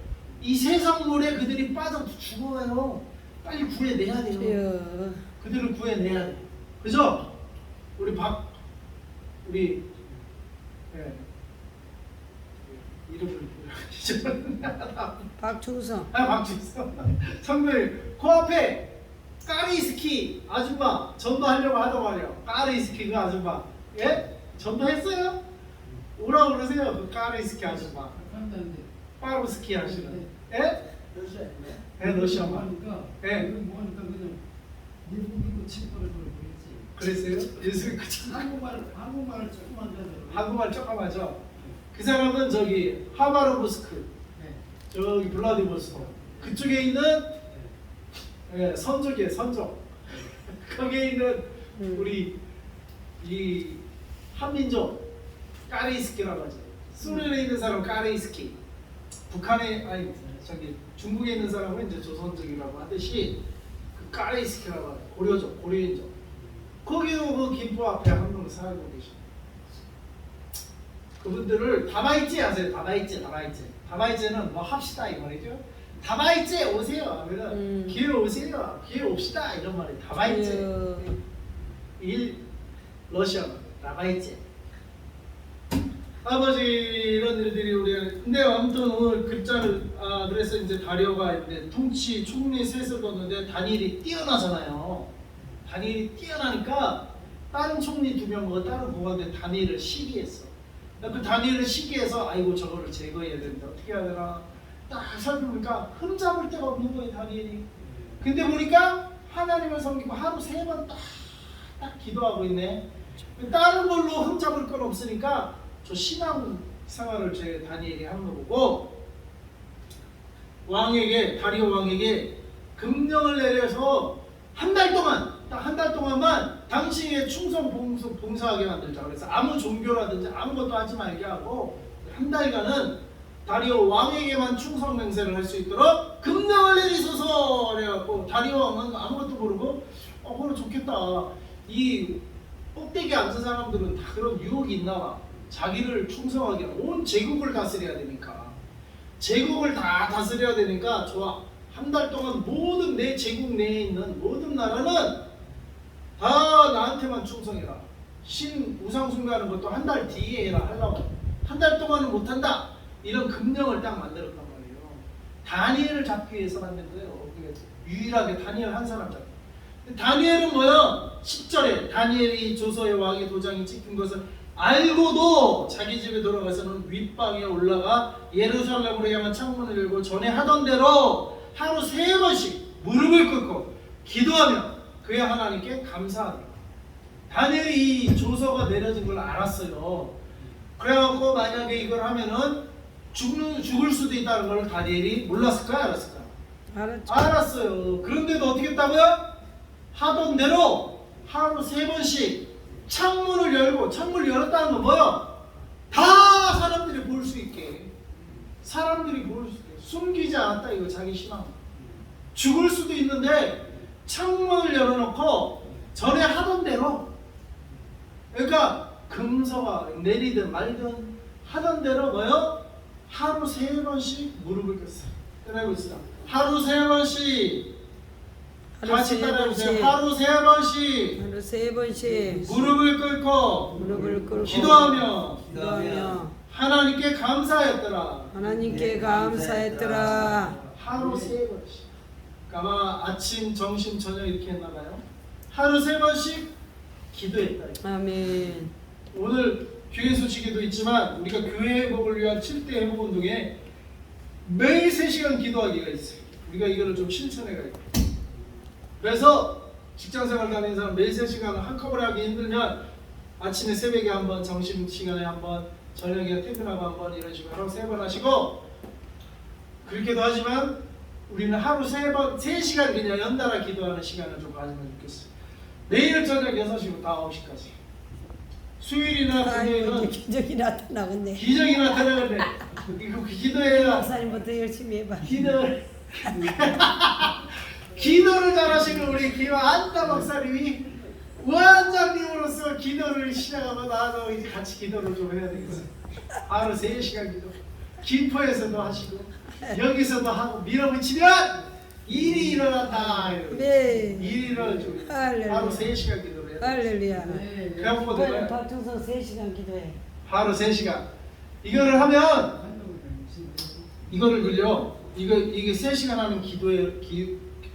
이 세상 물에 그들이 빠져 죽어가요. 빨리 구해내야 돼요. 주여. 그들을 구해내야 돼. 그죠? 우리 예. 이름을 박충성. 박주성 선배님 그 앞에 까리스키 아줌마 전도하려고 하던 말이에요. 까리스키 그 아줌마, 예? 전도했어요? 오라고 그러세요. 그 까리스키 아줌마 한다는데 빠루스키 하시는, 예? 러시아인데. 네, 러시아말. 뭐하니까 예. 뭐하니까 그냥 미국이고 침보를 보이지. 그랬어요? 예수님 그 한국말을 조금만 하더라고요. 한국말 조금하죠. 그 사람은 저기 하바르브스크, 네. 저기 블라디보스토크 그쪽에 있는, 예, 선족이에요. 선족. 거기에 있는 우리 이 한민족 까리스키라고 하죠. 소련에 있는 사람은 까리스키, 북한에 아니 저기 중국에 있는 사람은 이제 조선족이라고 하듯이 그 까리스키라고 하죠. 고려족, 고려인족. 거기도 그 김포 앞에 한 명 살고 계십니다. 그분들을 다바이제 아세요? 다바이제는 뭐 합시다 이 말이죠. 다바이제 오세요 하면은 기회 오세요, 기회 옵시다 이런 말이 다바이제. 주여. 러시아 다바이제. 아버지 이런 일들이 우리 근데 아무튼 오늘 글자를 그래서 이제 다리오가 이제 통치 총리 셋을 뒀는데 다니엘이 뛰어나잖아요. 다니엘이 뛰어나니까 다른 총리 2명과 다른 고관들 다니엘을 시기했어. 그 다니엘을 시기해서 아이고 저거를 제거해야 되는데 어떻게 해야 되나 딱 살펴보니까 흠잡을 데가 없는 거예요 다니엘이. 근데 보니까 하나님을 섬기고 하루 3번 딱 기도하고 있네. 다른 걸로 흠잡을 건 없으니까 저 신앙 생활을 제 다니엘이 하는 거 보고 다리오 왕에게 금령을 내려서 한 달 동안만 당신의 충성 봉사하게 만들자. 그래서 아무 종교라든지 아무것도 하지 말게 하고 한 달간은 다리오 왕에게만 충성 맹세를 할 수 있도록 금령을 내리소서. 그래갖고 다리오 왕은 아무것도 모르고 그래 좋겠다. 이 꼭대기에 앉은 사람들은 다 그런 유혹이 있나 봐. 자기를 충성하게 온 제국을 다스려야 되니까. 제국을 다 다스려야 되니까 좋아. 한 달 동안 모든 내 제국 내에 있는 모든 나라는 다 나한테만 충성해라. 신 우상 숭배하는 것도 한 달 뒤에 해라 하려고. 한 달 동안은 못한다. 이런 금령을 딱 만들었단 말이에요. 다니엘을 잡기 위해서 만든 거예요. 유일하게 다니엘 한 사람 잡기. 다니엘은 뭐야? 10절에 다니엘이 조서의 왕의 도장이 찍힌 것을 알고도 자기 집에 돌아가서는 윗방에 올라가 예루살렘으로 향한 창문을 열고 전에 하던 대로 하루 3번씩 무릎을 꿇고 기도하며 그의 하나님께 감사하더라. 다니엘이 이 조서가 내려진 걸 알았어요. 그래갖고 만약에 이걸 하면은 죽을 수도 있다는 걸 다니엘이 몰랐을까요? 알았을까요? 알았죠. 알았어요. 그런데도 어떻게 했다고요? 하던 대로 하루 3번씩 창문을 열고, 창문을 열었다는 건 뭐요? 다 다 사람들이 볼 수 있게, 사람들이 볼 수 있게 숨기지 않았다 이거 자기 신앙. 죽을 수도 있는데 창문을 열어놓고 전에 하던 대로, 그러니까 금서가 내리든 말든 하던 대로 뭐요? 하루 3번씩 무릎을 꿇었어요. 따라하고 있어요. 하루 3번씩 같이 따라해보세요. 하루 3번씩 하루 3번씩 무릎을 꿇고 무릎을 꿇고 기도하며 하나님께 감사했더라. 하나님께 감사했더라. 하루 3번씩. 아마 아침, 점심, 저녁 이렇게 했나봐요. 하루 3번씩 기도했다. 아멘. 오늘 교회 소식에도 있지만 우리가 교회 회복을 위한 7대 회복 운동에 매일 3시간 기도하기가 있어요. 우리가 이거를 좀 실천해 가야 돼요. 그래서 직장생활 다니는 사람 매일 3시간 한꺼번에 하기 힘들면 아침에 새벽에 한번, 점심시간에 한번, 저녁에 퇴근하고 한번 이런 식으로 하루 3번 하시고, 그렇게도 하지만 우리는 하루 3시간 그냥 연달아 기도하는 시간을 좀 가지면 좋겠어요. 매일 저녁 6시부터 9시까지. 수요일이나 금요일은 기적이 나타나겠네. 기적이 나타나는데 이거 기도해야 목사님부터 열심히 해봐. 기도를 잘하시는 우리 김안다 목사님이 원장님으로서 기도를 시작하고 나도 이제 같이 기도를 좀 해야 되겠어요. 하루 3시간 기도. 김포에서도 하시고 여기서도 하고 밀어붙이면 일이 일어난다. 네. 일이 일어나죠. 할렐루야. 하루 3시간 기도를 해야 돼요. 할렐루야. 그래갖고 빨리 내가 박준성 3시간 기도해. 하루 3시간 이거를 하면 이거를 늘려. 이게 3시간 하는 기도의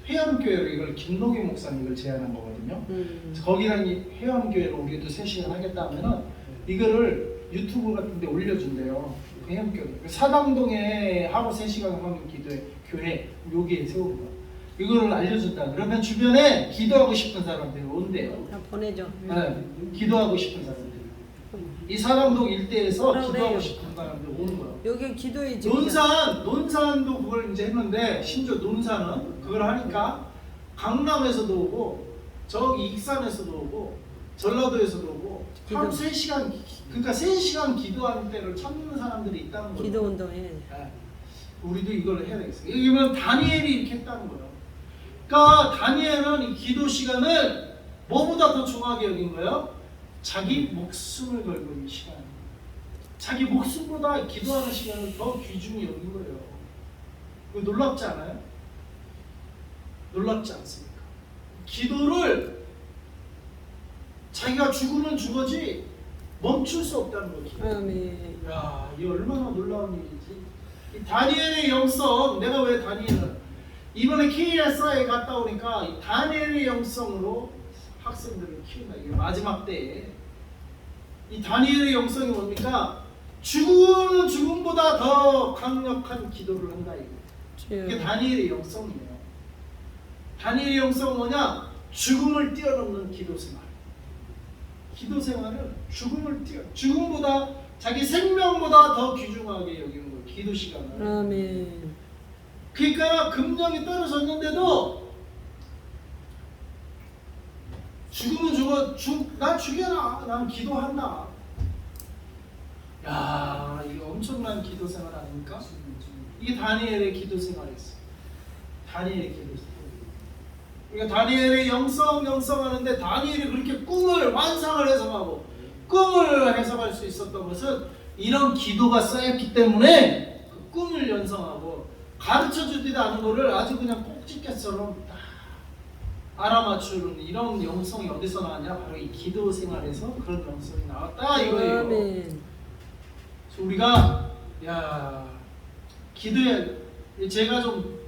회원교회로 이걸 김노기 목사님 이걸 제안한 거거든요. 거기랑 이 회원교회로 우리도 3시간 하겠다 하면은 이거를 유튜브 같은 데 올려준대요. 회원교회. 사당동에 하루 3시간 하는 기도회 교회 여기에 세우는 거. 이거를 알려준다. 그러면 주변에 기도하고 싶은 사람들이 온대요. 다 보내줘. 네, 기도하고 싶은 사람들. 이 사당동 일대에서 그러네요. 기도하고 싶은 사람들 오는 거예요. 여기 기도해 줘. 논산도 그걸 이제 했는데, 심지어 논산은 그걸 하니까 강남에서도 오고 저기 익산에서도 오고 전라도에서도 오고 하루 3시간, 그러니까 3시간 기도하는 때를 찾는 사람들이 있다는 거예요. 기도 운동해. 네. 우리도 이걸 해야 되겠어요. 이러면 다니엘이 이렇게 했다는 거예요. 그러니까 다니엘은 이 기도 시간을 뭐보다 더 중요하게 여긴 거예요? 자기 목숨을 걸고 이 시간. 자기 목숨보다 기도하는 시간을 더 귀중히 여긴 거예요. 이거 놀랍지 않아요? 놀랍지 않습니까? 기도를 자기가 죽으면 죽어지 멈출 수 없다는 거죠. 아멘. 야, 이 얼마나 놀라운 일이지. 이 다니엘의 영성, 내가 왜 다니엘을 이번에 KSI에 갔다 오니까 이 다니엘의 영성으로 학생들을 키운다. 이게 마지막 때에 이 다니엘의 영성이 뭡니까? 죽음은 죽음보다 더 강력한 기도를 한다 이거. 이게 다니엘의 영성이에요. 다니엘의 영성은 뭐냐? 죽음을 뛰어넘는 기도 생활. 기도 생활은 죽음보다 자기 생명보다 더 귀중하게 여기는 거예요. 기도 시간을. 아멘. 그러니까 금령이 떨어졌는데도 죽으면 나 죽여라. 난 기도한다. 야, 이거 엄청난 기도 생활 아닙니까? 이게 다니엘의 기도 생활이었어요. 다니엘의 기도 생활. 그러니까 다니엘의 영성하는데 다니엘이 그렇게 꿈을 환상을 해석하고 꿈을 해석할 수 있었던 것은 이런 기도가 쌓였기 때문에 그 꿈을 연상하고 가르쳐주지도 않은 거를 아주 그냥 꼭지깨처럼 딱 알아맞추는 이런 영성이 어디서 나왔냐? 바로 이 기도 생활에서 그런 영성이 나왔다 이거예요. 아멘. 그래서 우리가 기도해. 제가 좀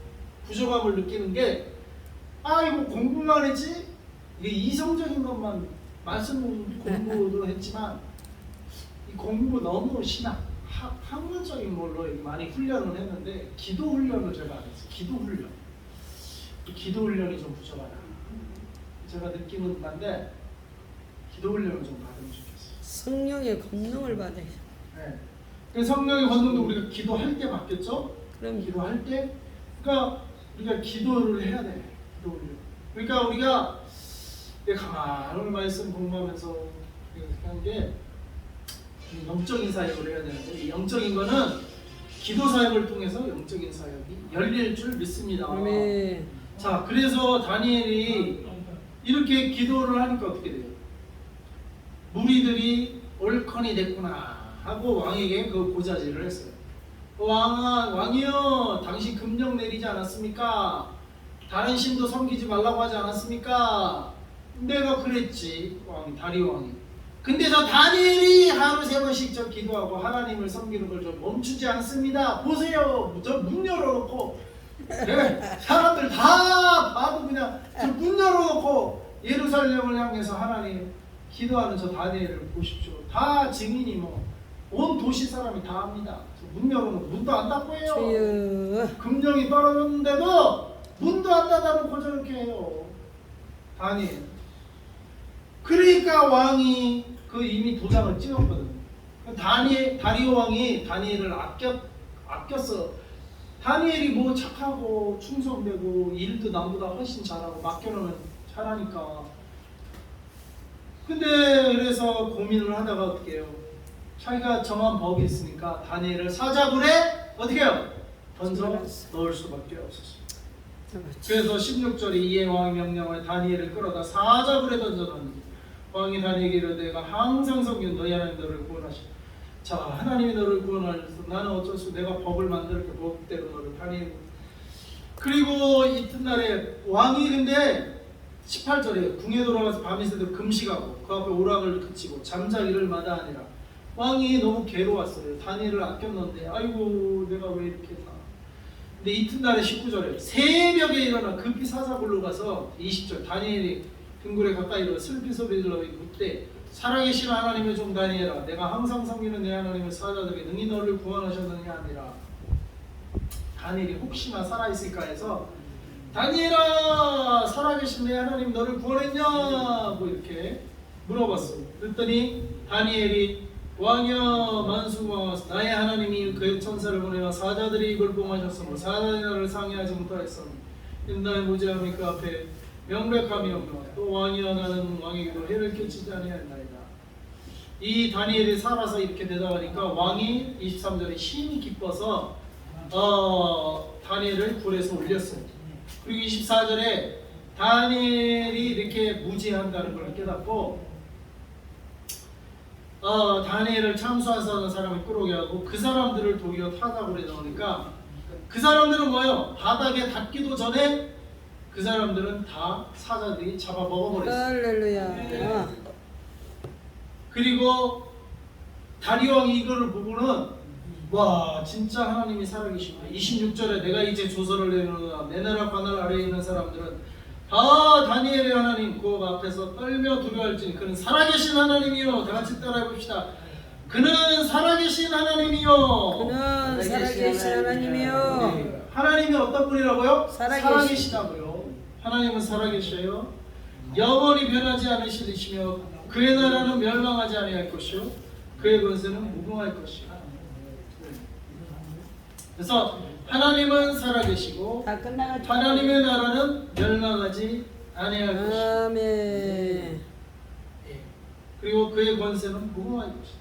부족함을 느끼는 게 이거 공부만 했지? 이게 이성적인 것만 말씀 공부도 했지만 이 공부 너무 신학 학문적인 걸로 많이 훈련을 했는데 기도 훈련을 제가 안 했어요. 기도 훈련이 좀 부족하다. 제가 느끼는 건데 기도 훈련을 좀 받으면 좋겠어요. 성령의 권능을 받아요. 네. 그 성령의 권능도 우리가 기도할 때 받겠죠? 그럼 기도할 때, 그러니까 우리가 기도를 해야 돼. 기도 훈련. 그러니까 우리가 가만히 말씀 공부하면서 하는 게 영적인 사역을 해야 되는데 이 영적인 거는 기도 사역을 통해서 영적인 사역이 열릴 줄 믿습니다. 아멘. 자, 그래서 다니엘이 이렇게 기도를 하니까 어떻게 돼요? 무리들이 옳거니 됐구나 하고 왕에게 그 고자질을 했어요. 왕이여, 당신 금령 내리지 않았습니까? 다른 신도 섬기지 말라고 하지 않았습니까? 내가 그랬지, 다리오 왕이. 근데 저 다니엘이 하루 3번씩 저 기도하고 하나님을 섬기는 걸 좀 멈추지 않습니다. 보세요, 저 문 열어놓고 사람들 다 봐도 그냥 저 문 열어놓고 예루살렘을 향해서 하나님 기도하는 저 다니엘을 보십시오. 다 증인이 온 도시 사람이 다 합니다. 문 열어놓고 문도 안 닫고 해요. 주여. 금령이 떨어졌는데도 문도 안 닫아놓고 저렇게 해요. 다니엘. 그러니까 왕이 그 이미 도장을 찍었거든. 다리오 왕이 다니엘을 아꼈어. 다니엘이 뭐 착하고 충성되고 일도 남보다 훨씬 잘하고 맡겨놓으면 잘하니까. 근데 그래서 고민을 하다가 어떻게 해요? 자기가 정한 법이 있으니까 다니엘을 사자굴에 어떻게 해요? 던져 넣을 수밖에 없었어요. 그래서 16절에 이에 왕이 명령하여 다니엘을 끌어다 사자굴에 던져넣는지 왕이 다니엘에게 이르되 내가 항상 섬긴 너희 하나님 너를 구원하시오. 자, 하나님이 너를 구원하셔서 나는 어쩔 수 내가 법을 만들게 법대로 너를 다니엘. 그리고 이튿날에 왕이 근데 18절에 궁에 돌아가서 밤이새도록 금식하고 그 앞에 오락을 그치고 잠자기를 마다하니라. 왕이 너무 괴로웠어요. 다니엘을 아꼈는데 아이고 내가 왜 이렇게 다. 근데 이튿날에 19절에 새벽에 일어나 급히 사자굴로 가서 20절 다니엘이 등굴에 가까이 들어 슬피 소리를 묻되 살아계신 하나님의 종 다니엘아 내가 항상 섬기는 내 하나님의 사자들에게 능히 너를 구원하셨느냐 아니라. 다니엘이 혹시나 살아있을까 해서 다니엘아 살아계신 내 하나님 너를 구원했냐 뭐 이렇게 물어봤어요. 그랬더니 다니엘이 왕이여 만수무하사 나의 하나님이 그의 천사를 보내어 사자들이 입을 뽕하셨으므로 사자들이 나를 상해하지 못하였으니 인다의 무죄함이 그 앞에 명백함이 없노라. 또 왕이여 나는 왕에게도 해를 끼치지 아니하였나이다. 이 다니엘이 살아서 이렇게 대답하니까 왕이 23절에 심히 기뻐서 다니엘을 굴에서 올렸어요. 그리고 24절에 다니엘이 이렇게 무지한다는 걸 깨닫고 다니엘을 참수하는 사람을 끌어오게 하고 그 사람들을 도리어 타작굴에 넣으니까 그 사람들은 뭐예요? 바닥에 닿기도 전에 그 사람들은 다 사자들이 잡아 먹어버렸어요. 할렐루야. 그리고 다리오 왕이 이거를 보고는 와 진짜 하나님이 살아계시구나. 26절에 내가 이제 조서를 내놓으나 내 나라 관할 아래에 있는 사람들은 다 다니엘의 하나님 그 앞에서 떨며 두려워할지니 그는 살아계신 하나님이요. 다 같이 따라해봅시다. 그는 살아계신 하나님이요. 그는 살아계신 하나님이요. 네. 하나님이 어떤 분이라고요? 살아계시- 살아계시다고요. 하나님은 살아계셔요. 영원히 변하지 않으시리시며 그의 나라는 멸망하지 아니할 것이요 그의 권세는 무궁할 것이요. 그래서 하나님은 살아계시고 다 끝나가지고. 하나님의 나라는 멸망하지 아니할 것이요. 아멘. 그리고 그의 권세는 무궁할 것이요.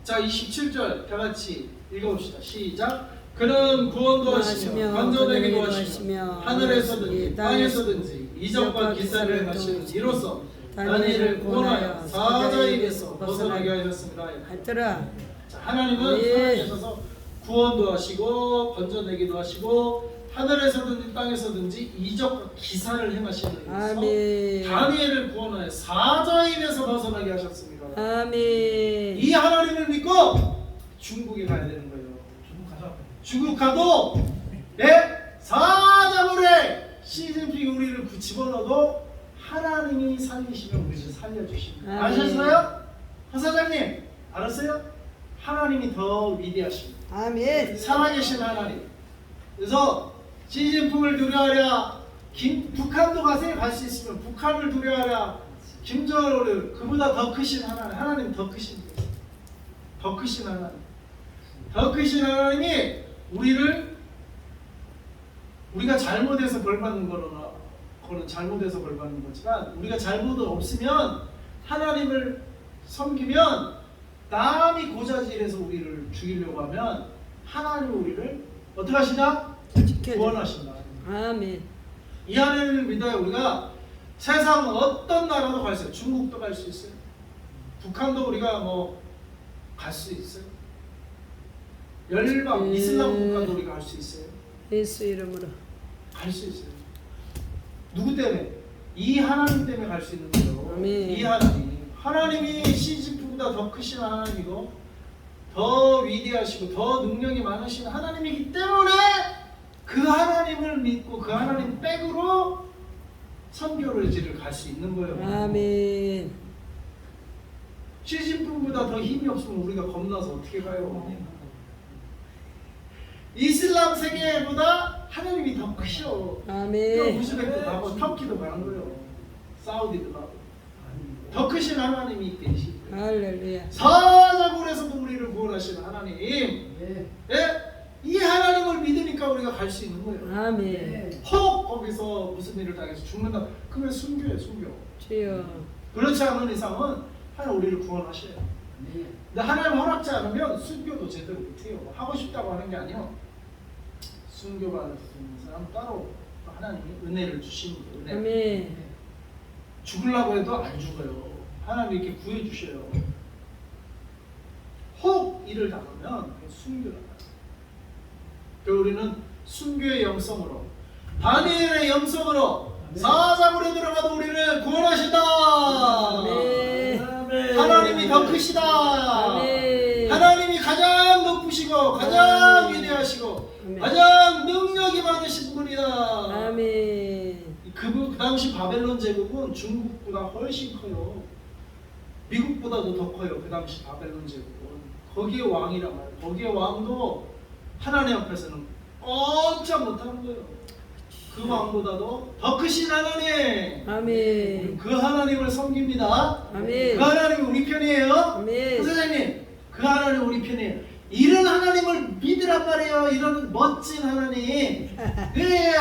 자, 27절 다 같이 읽어봅시다. 시작. 그는 구원도 하시며 건져내기도 하시며 하늘에서든지 땅에서든지 이적과 기사를 행하시는 이로써 다니엘을 구원하여 사자의 입에서 벗어나게 하셨습니다. 하더라. 자, 하나님은 살아계셔서 구원도 하시고 건져내기도 하시고 하늘에서든지 땅에서든지 이적과 기사를 행하시는 이로써 아멘. 다니엘을 구원하여 사자의 입에서 벗어나게 하셨습니다. 아멘. 이 하나님을 믿고 중국에 가야 되는 거예요. 중국 가도 사자굴에 시진핑 우리를 집어넣어도 하나님이 살리시면 우리를 살려주십니다. 아멘. 아셨어요? 하 사장님 알았어요? 하나님이 더 위대하십니다. 아멘. 살아계신 하나님. 그래서 시진핑을 두려워하랴. 북한도 가세요. 갈 수 있으면 북한을 두려워하랴. 김정은을 그보다 더 크신 하나님. 하나님 더 크신 분. 더 크신 하나님. 더 크신 하나님이 우리가 잘못해서 벌받는 거는 잘못해서 벌받는 거지만 우리가 잘못 없으면 하나님을 섬기면 남이 고자질해서 우리를 죽이려고 하면 하나님 우리를 어떻게 하시냐? 지켜줘. 구원하신다. 아멘. 이 하나님을 믿어야 우리가 세상 어떤 나라도 갈 수 있어요. 중국도 갈 수 있어요. 북한도 우리가 뭐 갈 수 있어요. 열방 이슬람 국가도 우리가 갈 수 있어요. 예수 이름으로. 갈 수 있어요. 누구 때문에? 이 하나님 때문에 갈 수 있는 거예요. 아멘. 이 하나님. 하나님이 시지프보다 더 크신 하나님이고 더 위대하시고 더 능력이 많으신 하나님이기 때문에 그 하나님을 믿고 그 하나님 백으로 선교를 갈 수 있는 거예요. 아멘. 시진핑보다 더 힘이 없으면 우리가 겁나서 어떻게 가요? 이슬람 세계보다 하나님이 더 크셔. 아멘. 우즈벡도 가고 터키도 가는 거예요. 사우디도 가고 더 크신 하나님이 계시고 할렐루야. 사자굴에서도 우리를 구원하신 하나님. 예? 이 하나님을 믿으니까 우리가 갈 수 있는 거예요. 아멘. 혹 거기서 무슨 일을 당해서 죽는다. 그게 순교예요, 순교. 주여. 그렇지 않은 이상은 하나님 우리를 구원하셔요. 근데 하나님 허락지 않으면 순교도 제대로 못해요. 하고 싶다고 하는 게 아니에요. 순교 받을 수 있는 사람 따로 하나님이 은혜를 주시는 거예요. 은혜. 아멘. 죽으려고 해도 안 죽어요. 하나님 이렇게 구해 주셔요. 혹 일을 당하면 순교를 하요. 우리는 순교의 영성으로 다니엘의 영성으로 사자굴에 들어가도 우리를 구원하신다. 아멘. 하나님이 더 크시다. 아멘. 하나님이 가장 높으시고 가장 아멘. 위대하시고 아멘. 가장 능력이 많으신 분이다. 아멘. 그 당시 바벨론 제국은 중국보다 훨씬 커요. 미국보다도 더 커요. 그 당시 바벨론 제국은. 거기에 왕이란 말이에요. 거기에 왕도 하나님 앞에서는 꼼짝 못하는 거예요. 그 왕보다도 더 크신 하나님. 아멘. 그 하나님을 섬깁니다. 아멘. 그 하나님이 우리 편이에요. 아멘. 선생님, 그 하나님 우리 편이에요. 이런 하나님을 믿으란 말이에요. 이런 멋진 하나님. 네.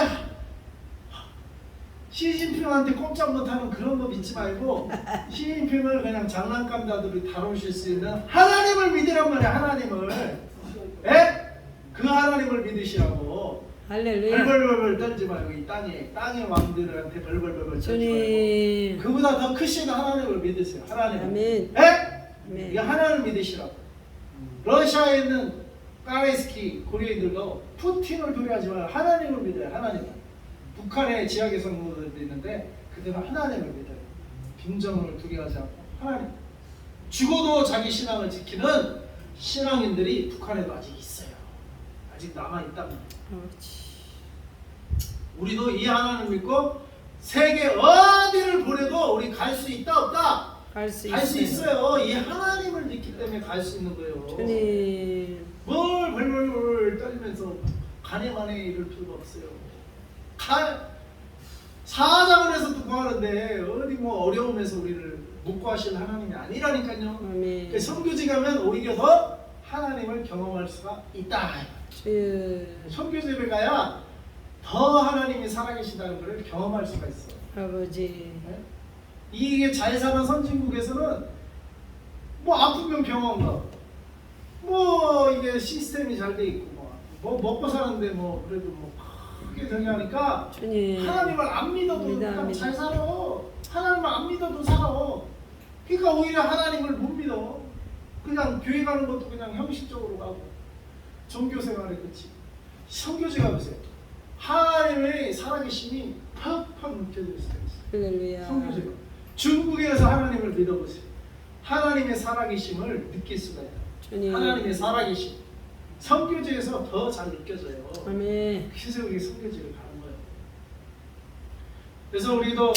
시진핑한테 꼼짝 못하는 그런 거 믿지 말고 시진핑을 그냥 장난감자들이 다루실 수 있는 하나님을 믿으란 말이에요. 하나님을. 예? 그 하나님을 믿으시라고. 할렐루야. 벌벌벌 떨지 말고 이 땅의 왕들한테 벌벌벌 떨지 말고 주님. 그보다 더 크신 하나님을 믿으세요. 하나님. 아멘. 예? 아멘. 이 하나님을 믿으시라고. 러시아에 있는 까레스키 고려인들도 푸틴을 두려워하지 말고 하나님을 믿어요. 하나님. 북한의 지하계 성도들도 있는데 그들은 하나님을 믿어요. 빈정을 두려워하지 않고 하나님. 죽어도 자기 신앙을 지키는 신앙인들이 북한에도 아직 있어요. 아직 남아있답니다. 그렇지. 우리도 이 하나님을 믿고 세계 어디를 보내도 우리 갈 수 있다 없다? 갈 수 갈 수 있어요. 있어요. 이 하나님을 믿기 때문에 갈 수 있는 거예요. 주님. 뭘 벌벌벌 떨면서 가네마네 이럴 필요가 없어요. 사자굴에서도 구하는데 어디 뭐 어려움에서 우리를 못 구하실 하나님이 아니라니까요. 아멘. 선교지 가면 오히려 더 하나님을 경험할 수가 있다. 주. 선교지를 가야 더 하나님이 살아계신다는 것을 경험할 수가 있어. 아버지. 네? 이게 잘 사는 선진국에서는 뭐 아프면 병원 가, 뭐 이게 시스템이 잘 돼 있고 뭐 먹고 사는데 뭐 그래도 뭐 크게 정의하니까 주님. 하나님을 안 믿어도 그냥 믿어. 잘 살아. 하나님을 안 믿어도 살아. 그러니까 오히려 하나님을 못 믿어. 그냥 교회 가는 것도 그냥 형식적으로 가고 종교 생활에 그치. 선교지 가보세요. 하나님의 살아계심이 팍팍 느껴질 수가 있어요. 할렐루야. 선교지가. 중국에서 하나님을 믿어보세요. 하나님의 살아계심을 느낄 수가 있어요. 주님. 하나님의 살아계심. 선교지에서 더 잘 느껴져요. 아멘. 그래서 우리 선교지를 가는 거예요. 그래서 우리도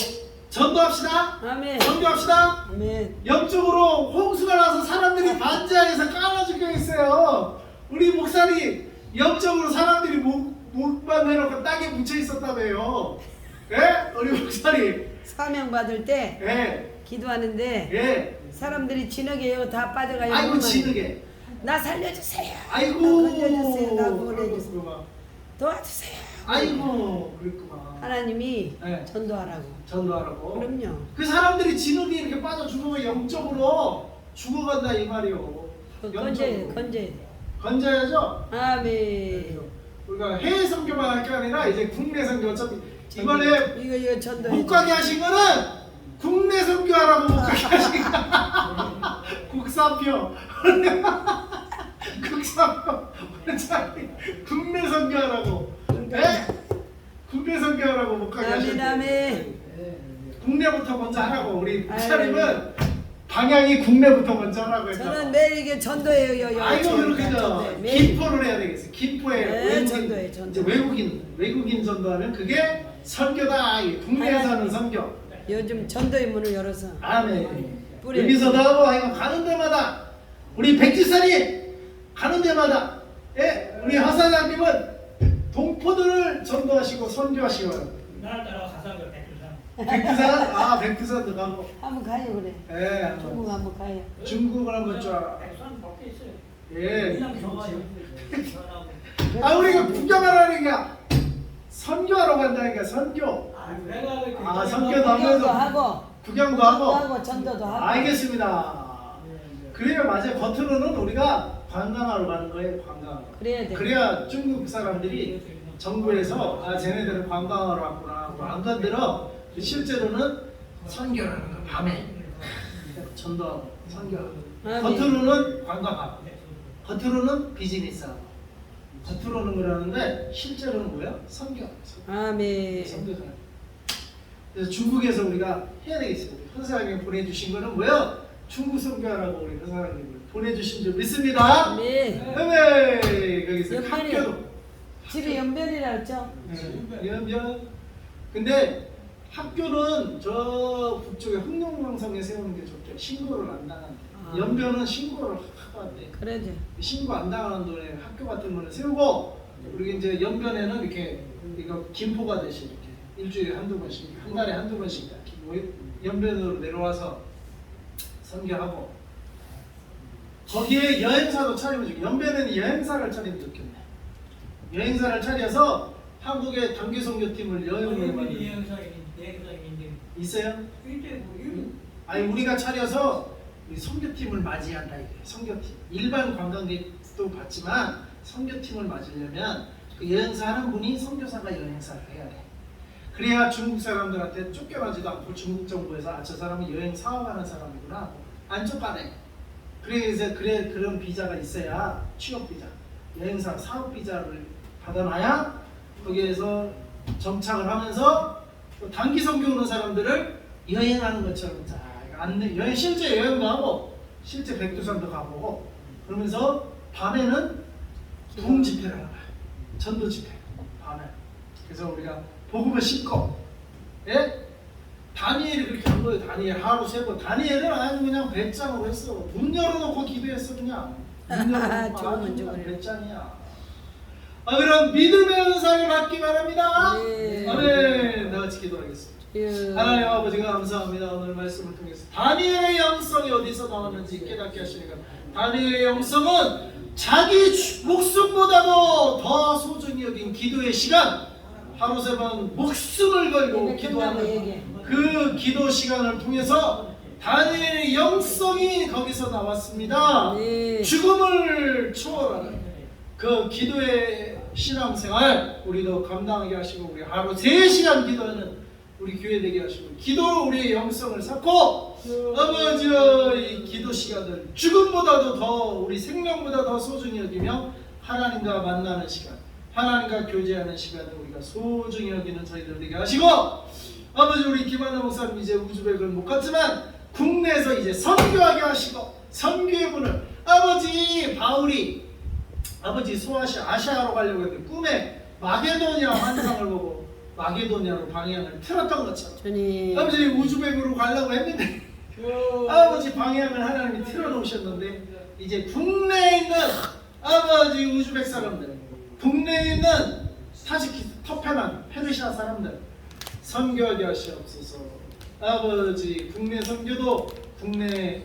전도합시다. 아멘. 전도합시다. 아멘. 영적으로 홍수가 나서 사람들이 반지하에서 까마 죽여 있어요. 우리 목사님 영적으로 사람들이 목만 내놓고 땅에 묻혀 있었다며요. 예? 우리 목사님. 사명 받을 때 예. 기도하는데 예. 사람들이 진흙에 다 빠져가요. 아이고 진흙에. 나 살려주세요. 아이고. 나 건져주세요. 나 구원해주세요. 그렇구만. 도와주세요. 아이고 그랬구만. 하나님이 네. 전도하라고. 전도하라고. 그럼요. 그 사람들이 진흙에 이렇게 빠져 죽으면 영적으로 죽어간다 이 말이요. 건져야 건져야 건져야죠. 아멘. 우리가 해외 선교만 할 게 아니라 이제 국내 선교 어차피 이번에 이거 전도 못 가게 하신 거는 국내 선교하라고 못 가게 하신 거. 국사표. 국사표. 원장님 국내 선교하라고. 네? 국내 선교하라고 못 가게 아멘 하셨대. 아멘. 국내부터 먼저 하라고. 우리 목사님은 방향이 국내부터 먼저 하라고 했잖아. 저는 매일 이게 전도예요. 아이고 그렇게죠. 전도해, 매일. 김포를 해야 되겠어. 김포에 네, 전도해, 전도. 이제 외국인 전도하면 그게 선교다. 이 국내에서 하는 선교. 요즘 전도의 문을 열어서 아멘. 뿌려. 여기서도 하고 이거 가는 데마다 우리 백지사님 가는 데마다 예 우리 하사장님은 동포들을 전도하시고 선교하시고 나를 따라 가서 백두산. 백두산 백두산도 가고 한번 가요 그래. 예 중국 한번 가요. 중국을 한번 쫙 백두산 밖에 있어요. 예. 그냥 좋아요. 우리가 구경하라니까 선교하러 간다니까 선교 선교도 구경도 하면서 하고 구경도 하고 전도도 하고. 알겠습니다. 그래야 맞아요. 겉으로는 우리가 관광하러 가는 거예요. 관광. 그래야 돼. 그래야 중국 사람들이 정부에서 쟤네들은 관광하러 왔구나 하고 안 건드려. 실제로는 선교하는 거 밤에 전도하고 선교하고 아멘. 겉으로는 관광하고 겉으로는 비즈니스하고 겉으로는 그러는데 실제로는 뭐야? 선교하고 아멘. 선교하고. 그래서 중국에서 우리가 해야 되겠어요. 현사장님 보내주신 거는 뭐야? 중국 선교하라고 우리 현사장님을 보내주신 줄 믿습니다. 아멘. 네, 거기서 연변이. 학교도 집이 연변이라 했죠? 연변. 근데 학교는 저 북쪽에 흑룡명성에 세우는 게 좋대. 신고를 안 당하는. 아. 연변은 신고를 하고 안 돼. 그래 돼. 신고 안 당하는 돈에 학교 같은 거는 세우고 우리 이제 연변에는 이렇게 이거 김포가 대신 이렇게 일주일에 한두 번씩 한 달에 한두 번씩 연변으로 내려와서 선교하고 거기에 여행사도 차리면 좋겠네. 연변에는 여행사를 차리면 좋겠네. 여행사를 차려서 한국의 단기 선교팀을 여행을 만들 있어요? 아니 우리가 차려서 우리 선교팀을 맞이한다 이게 선교팀. 일반 관광객도 받지만 선교팀을 맞으려면 그 여행사 하는 분이 선교사가 여행사를 해야 돼. 그래야 중국 사람들한테 쫓겨나지도 않고 중국 정부에서 저 사람은 여행 사업하는 사람이구나 하고 안 쫓아내. 그래서 그런 비자가 있어야 취업 비자, 여행사 사업 비자를 받아놔야 거기에서 정착을 하면서 또 단기 선교 오는 사람들을 여행하는 것처럼 자 안내 여행 실제 여행도 하고 실제 백두산도 가보고 그러면서 밤에는 붕 집회를 하는 거야. 전도 집회 밤에. 그래서 우리가 복음을 싣고 예? 다니엘이 그렇게 한 거예요. 다니엘 하루 세고 다니엘은 아주 그냥 배짱으로 했어. 문 열어놓고 기도했어 그냥. 문 열어놓고 좋으면 아주 좋으네. 배짱이야. 그럼 믿음의 은사를 받기 바랍니다. 네. 아멘. 다 같이 기도하겠습니다. 하나님 아버지가 감사합니다. 오늘 말씀을 통해서 다니엘의 영성이 어디서 나왔는지 깨닫게 하시니까 다니엘의 영성은 자기 목숨보다도 더 소중히 여긴 기도의 시간 하루 세 번 목숨을 걸고 기도하는 그 기도 시간을 통해서 다니엘의 영성이 거기서 나왔습니다. 네. 죽음을 초월하는 그 기도의 신앙생활 우리도 감당하게 하시고 우리 하루 3시간 기도하는 우리 교회 되게 하시고 기도로 우리의 영성을 쌓고 아버지의 기도 시간을 죽음보다도 더 우리 생명보다 더 소중히 여기며 하나님과 만나는 시간 하나님과 교제하는 시간을 우리가 소중히 여기는 저희들 되게 하시고 아버지 우리 김한나 목사님 이제 우즈벡을 못 갔지만 국내에서 이제 선교하게 하시고 선교의 분을 아버지 바울이 아버지 아시아로 가려고 했는데 꿈에 마게도니아 환상을 보고 마게도니아로 방향을 틀었던 것처럼 주님. 아버지 우즈벡으로 가려고 했는데 아버지 방향을 하나님이 틀어놓으셨는데 이제 국내에 있는 아버지 우즈벡 사람들 국내에 있는 타지키스탄, 터페만, 페르시아 사람들 선교하게 하시옵소서. 아버지 국내 선교도 국내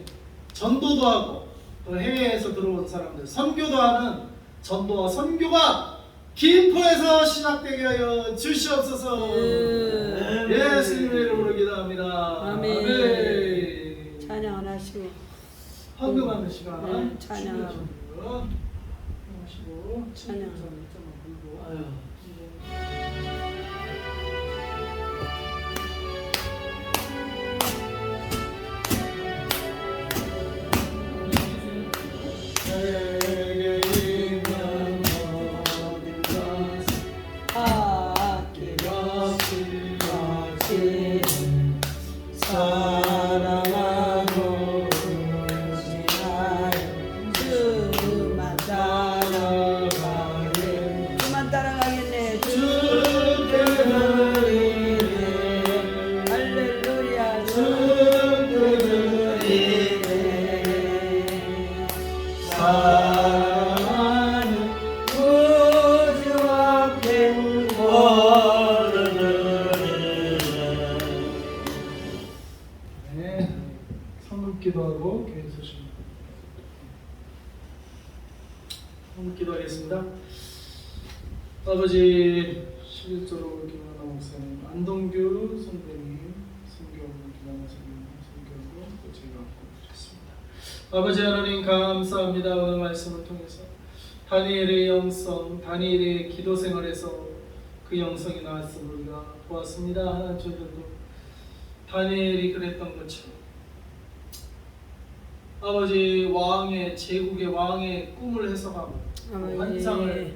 전도도 하고 또 해외에서 들어온 사람들 선교도 하는 전도와 선교가 김포에서 시작되게 하여 주시옵소서. 예수님의 이름으로 기도합니다. 아멘. 아멘. 찬양 안 하시고. 헌금하는 시간. 네, 찬양하고. 하시고 찬양. 불고. 아유. 내게 있는 모든 것 아끼 사랑하고 그만 따라가겠네. 그만 따라가겠네. 주께는 할렐루야. 주께는 사랑하는 구주 앞에 네, 성급기도하고 교회 소식. 성급기도하겠습니다. 아버지, 11조로 김하나 목사님, 안동규 선배님, 선교부 김하나 선배님, 선교부 또 제가 드렸습니다. 아버지 하나님 감사합니다. 오늘 말씀을 통해서 다니엘의 영성, 다니엘의 기도 생활에서 그 영성이 나왔음을 우리가 보았습니다. 하나님 저희들도 다니엘이 그랬던 것처럼 아버지 왕의 제국의 왕의 꿈을 해석하고 그 환상을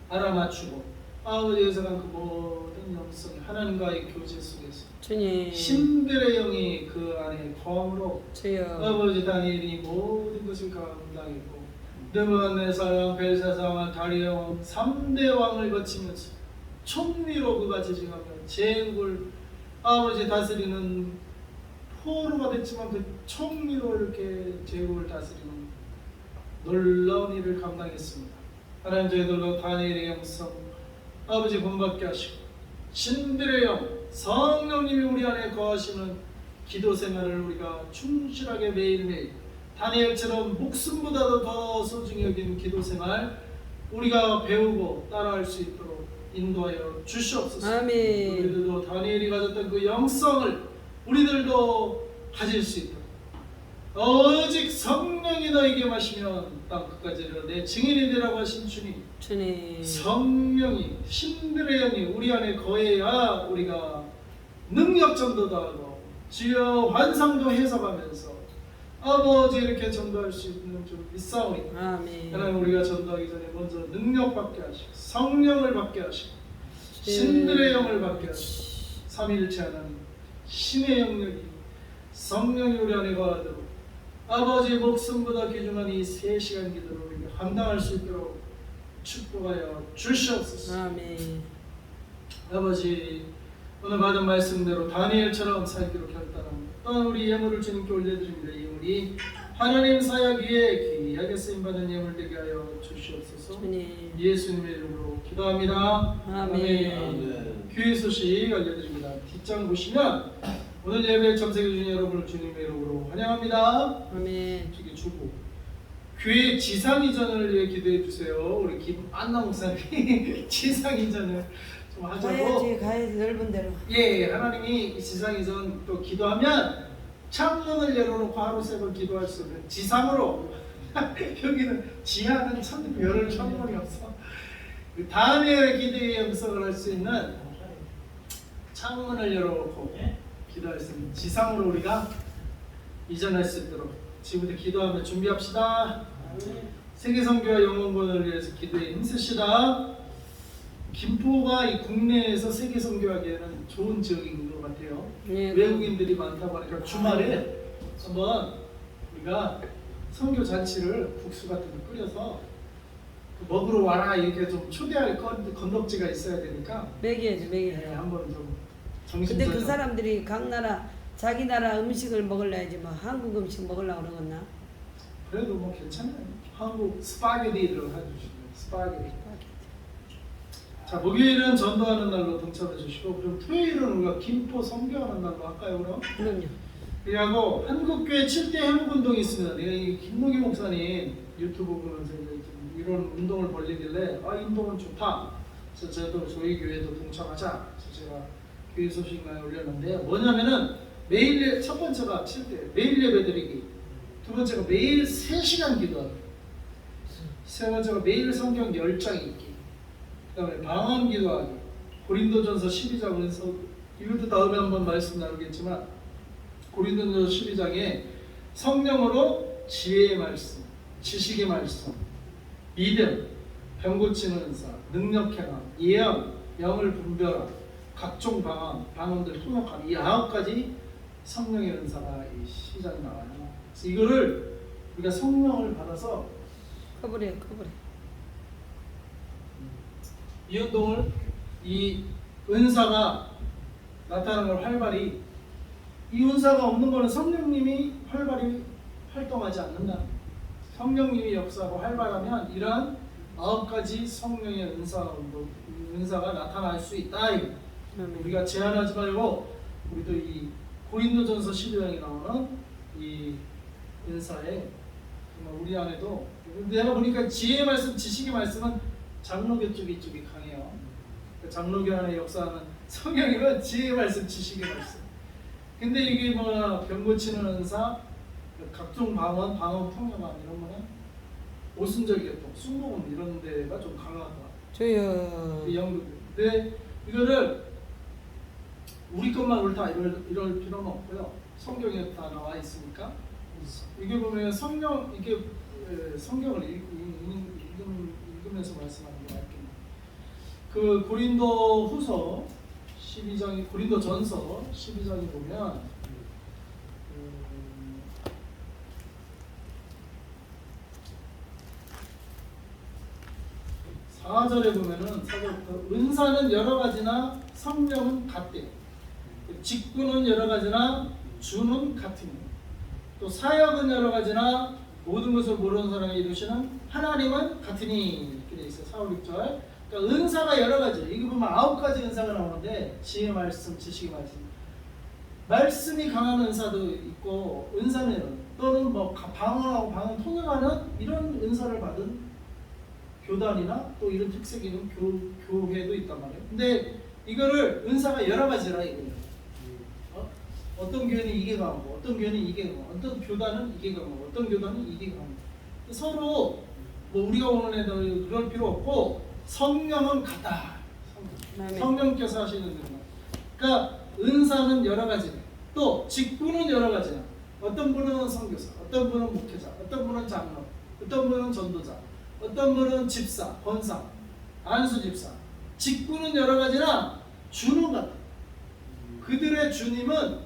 알아맞추고 아버지 해석한 그 모든 영성이 하나님과의 교제 속에서 주님. 신들의 영이 그 안에 거함으로 주여. 아버지 다니엘이 모든 것을 감당했고 느부갓네살, 벨사살, 다리오 3대 왕을 거치면서 총리로 그가 재직하며 제국을 아버지 다스리는 포로가 됐지만 그 총리로 이렇게 제국을 다스리는 놀라운 일을 감당했습니다. 하나님 저희들도 다니엘의 영성 아버지 본받게 하시고 신들의 영 성령님이 우리 안에 거하시는 기도 생활을 우리가 충실하게 매일매일 다니엘처럼 목숨보다도 더 소중히 여기는 기도 생활 우리가 배우고 따라할 수 있도록 인도하여 주시옵소서. 아멘. 우리들도 다니엘이 가졌던 그 영성을 우리들도 가질 수 있도록 오직 성령이 너에게 마시면 땅 끝까지 이르러 내 증인이 되라고 하신 주님, 주님. 성령이 신들의 영이 우리 안에 거해야 우리가 능력 전도도 하고 주여 환상도 해석하면서 아버지 이렇게 전도할 수 있는 줄 믿사오니 아멘. 하나님 우리가 전도하기 전에 먼저 능력 받게 하시고 성령을 받게 하시고 신들의 영을 받게 하시고 삼위일체 하나님 신의 영역이 성령이 우리 안에 거하도록 아버지 목숨보다 귀중한 이 3시간 기도를 우리가 감당할 수 있도록 축복하여 주시옵소서. 아멘. 아버지 오늘 받은 말씀대로 다니엘처럼 살기로 결단합니다. 또한 우리 예물을 주님께 올려드립니다. 예물이 하나님 사역 위에 귀하게 쓰임받은 예물 되게 하여 주시옵소서. 주님. 예수님의 이름으로 기도합니다. 아멘. 교회 소식 알려드립니다. 뒷장 보시면 오늘 예배 참석해 주신 여러분을 주님의 이름으로 환영합니다. 아멘. 저기 주고 교회 지상 이전을 위해 기도해 주세요. 우리 김안나 목사님이 지상 이전을 좀 하자고. 가야지 넓은 데로. 예, 하나님이 이 지상 이전 또 기도하면 창문을 열어놓고 하루 3번 기도할 수 있는 지상으로. 여기는 지하는 참 열을 창문이 없어. 다니엘의 기도의 음성을 할 수 있는 창문을 열어놓고 기도할 수 있는 지상으로 우리가 이전할 수 있도록 지금부터 기도하며 준비합시다. 세계선교와 영혼권을 위해서 기도에 힘쓰시다. 김포가 이 국내에서 세계선교하기에는 좋은 지역인 것 같아요. 네. 외국인들이 많다고 하니까 주말에 한번 우리가 선교 잔치를 국수 같은 거 끓여서 먹으러 와라 이렇게 좀 초대할 건덕지가 있어야 되니까 먹여야지, 먹여야지. 한번 좀 근데 정신적으로. 그 사람들이 각 나라 자기 나라 음식을 먹으려야지 뭐 한국 음식 먹으려고 그러겠나? 그래도 뭐 괜찮아요. 한국 스파게티를 해주시고요. 스파게티. 자, 목요일은 전도하는 날로 동참해 주시고 그럼 토요일은 우리가 김포 선교하는 날로 할까요 그럼? 그럼요. 그리고 한국교회 7대 회복운동이 있습니다. 내가 이 김노기 목사님 유튜브 보면서 이런 운동을 벌리길래 이 운동은 좋다. 그래서 저도 저희 교회도 동참하자. 그래서 제가 교회 소식 많이 올렸는데요. 뭐냐면은 매일 첫 번째가 7대 매일 예배드리기, 두 번째가 매일 3시간 기도하기. 세 번째가 매일 성경 10장 읽기. 그 다음에 방언 기도하기. 고린도전서 12장에서 이것도 다음에 한번 말씀 나누겠지만 고린도전서 12장에 성령으로 지혜의 말씀, 지식의 말씀, 믿음, 병 고치는 은사, 능력 행함, 예언, 영을 분별함, 각종 방언들 통역함, 이 9가지 성령의 은사가 이 시작에 나와요. 그래서 이거를 우리가 성령을 받아서 커버려. 이 운동을 이 은사가 나타나는 걸 활발히 이 은사가 없는 거는 성령님이 활발히 활동하지 않는다. 성령님이 역사하고 활발하면 이러한 9가지 성령의 은사가 나타날 수 있다. 우리가 제한하지 말고 우리도 이 고린도전서 12장에 나오는 이 은사에 정말 우리 안에도 내가 보니까 지혜의 말씀, 지식의 말씀은 장로교 쪽이 강해요. 장로교 안에 역사하는 성령님은 지혜의 말씀, 지식의 말씀. 근데 이게 뭐 병 고치는 은사, 각종 방언 통역함 이런 거는 오순절개통, 순복음 이런 데가 좀 강하다. 주여. 근데 이거를 우리 것만 옳다 이럴 필요는 없고요. 성경에 다 나와 있으니까 이게 보면 성경을 읽으면서 말씀하는 게 맞겠네요. 그 고린도후서 12장이 고린도전서 12장에 보면 4절에 보면은 4절부터 은사는 여러 가지나 성령은 같대요. 직분은 여러 가지나 주는 같으니 또 사역은 여러 가지나 모든 것을 모르는 사람이 이루시는 하나님은 같으니 이렇게 돼 있어요. 4, 5, 6절. 그러니까 은사가 여러 가지. 이거 보면 9가지 은사가 나오는데 지혜 말씀, 지식의 말씀. 말씀이 강한 은사도 있고 은사는 또는 뭐 방언하고 방언 통역하는 이런 은사를 받은 교단이나 또 이런 특색이 있는 교회도 있단 말이에요. 근데 이거를 은사가 여러 가지라 이거예요. 어떤 교회는 이게 강하고 어떤 교회는 이게 강하고 어떤 교단은 이게 강하고 어떤 교단은 이게 강하고 서로 뭐 우리가 오는 애들 그럴 필요 없고 성령은 같다. 성령께서 하시는 일. 그러니까 은사는 여러 가지. 또 직분은 여러 가지야. 어떤 분은 선교사, 어떤 분은 목회자, 어떤 분은 장로, 어떤 분은 전도자, 어떤 분은 집사, 권사, 안수 집사. 직분은 여러 가지나 주는 같다. 그들의 주님은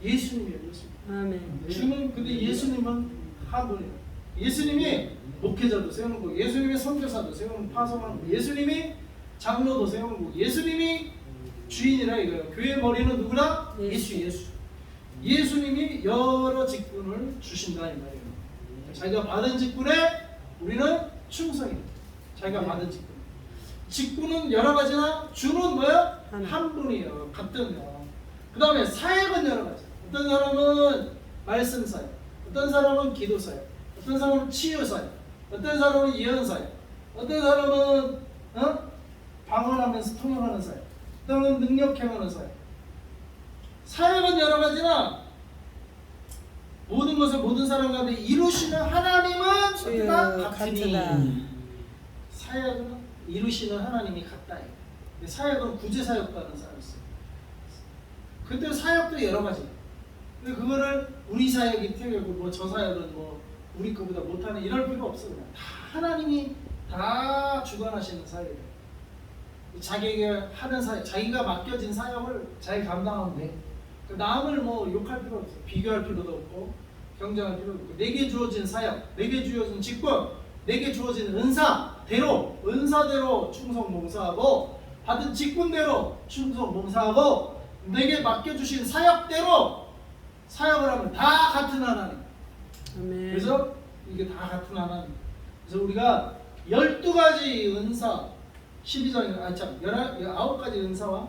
예수님이에요. 예수님. 아멘. 주는 근데 예수님은 한 분이에요. 예수님이 목회자도 세우는 거고, 예수님이 선교사도 세우는 파송하는 거고, 예수님이 장로도 세우는 거고, 예수님이 주인이라 이거예요. 교회 머리는 누구나? 예수. 예수님이 여러 직분을 주신다 이 말이에요. 자기가 받은 직분에 우리는 충성이다. 자기가 받은 직분. 직분은 여러 가지나 주는 뭐야? 한 분이에요. 같은 거. 그 다음에 사역은 여러 가지. 어떤 사람은 말씀 사역, 어떤 사람은 기도 사역, 어떤 사람은 치유 사역, 어떤 사람은 예언 사역, 어떤 사람은 방언하면서 통역하는 사역, 어떤 사람은 능력 행하는 사역. 사역은 여러 가지나 모든 것을 모든 사람 가운데 이루시는 하나님은 어디나 같으니. 사역은 이루시는 하나님이 같다. 근데 사역은 구제 사역과는 사역이 있어요. 근데 사역도 여러 가지. 근데 그거를 우리 사역이 틀리고 뭐 저 사역은 뭐 우리 거보다 못하는 이럴 필요 없어. 그냥 다 하나님이 다 주관하시는 사역이에요. 자기가 하는 사역, 자기가 맡겨진 사역을 잘 감당하면 돼. 남을 뭐 욕할 필요 없어. 비교할 필요도 없고 경쟁할 필요도 없고. 내게 주어진 사역, 내게 주어진 직분, 내게 주어진 은사대로 충성 봉사하고 받은 직분대로 충성 봉사하고 내게 맡겨주신 사역대로 사역을 하면 다 같은 하나님. 아멘. 그래서 이게 다 같은 하나님. 그래서 우리가 12가지 은사 12장에 9가지 은사와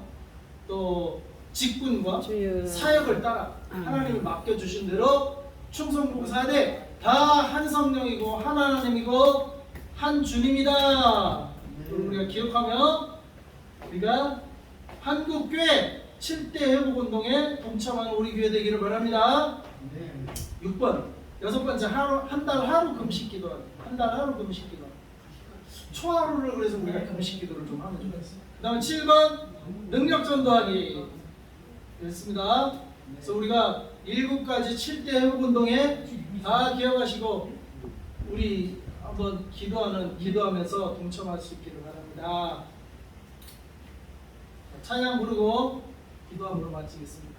또 직분과 주여. 사역을 따라 하나님이 맡겨주신 대로 충성 봉사하되 다 한 성령이고 한 하나님이고 한 주님이다. 우리가 기억하며 우리가 한국교회 7대 회복운동에 동참하는 우리 교회 되기를 바랍니다. 네. 6번. 여섯 번째 한 달 하루 금식 기도하기. 한 달 하루 금식 기도. 초하루를 그래서 우리가 금식 기도를 좀 하면 좋겠어요. 그다음에 7번 능력 전도하기. 됐습니다. 그래서 우리가 7가지 7대 회복 운동에 다 기억하시고 우리 한번 기도하면서 동참할 수 있기를 바랍니다. 찬양 부르고 기도함으로 마치겠습니다.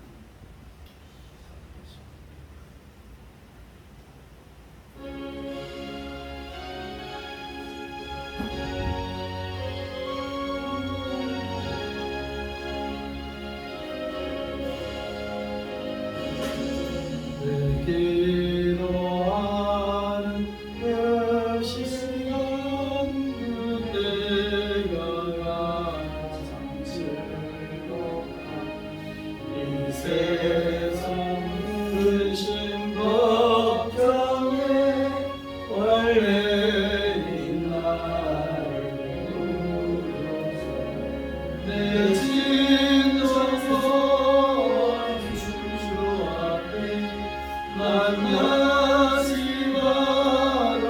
기도하는 그 시간 그대가 가장 즐거운 이 세상 근심 걱정에 원래인 나를 부르소서 내 진정성 주주 앞에 만나지 바로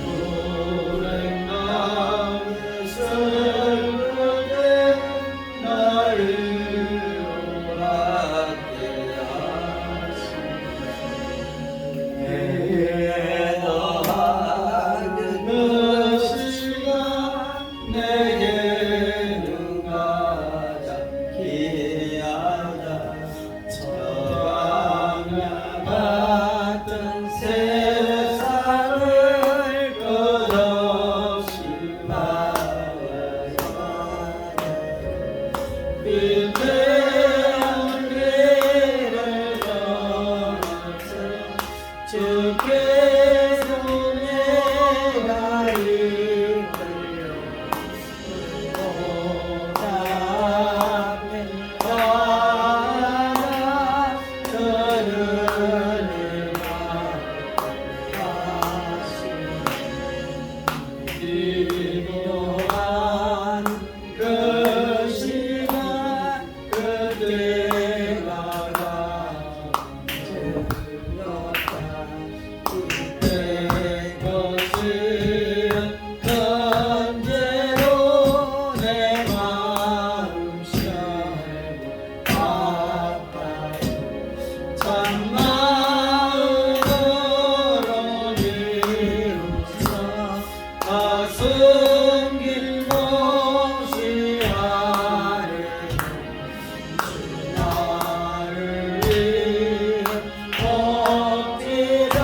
오랜 나의 설명에 나를 오락게 하시네 너 하는 그 시간 내게는 가장 귀하다 저항야 같은 세상을 끝없이 말하자 위대한 길을 걸어서 주께서 내가 이끌려 보답해 하나 저를 기도한 그 시간 그때가 가장 즐겁다 그때 것은 언제로 내 마음 시원해 아파요 참마음으로 비웃어 가슴 깊이 아래 나를 위해 엎드려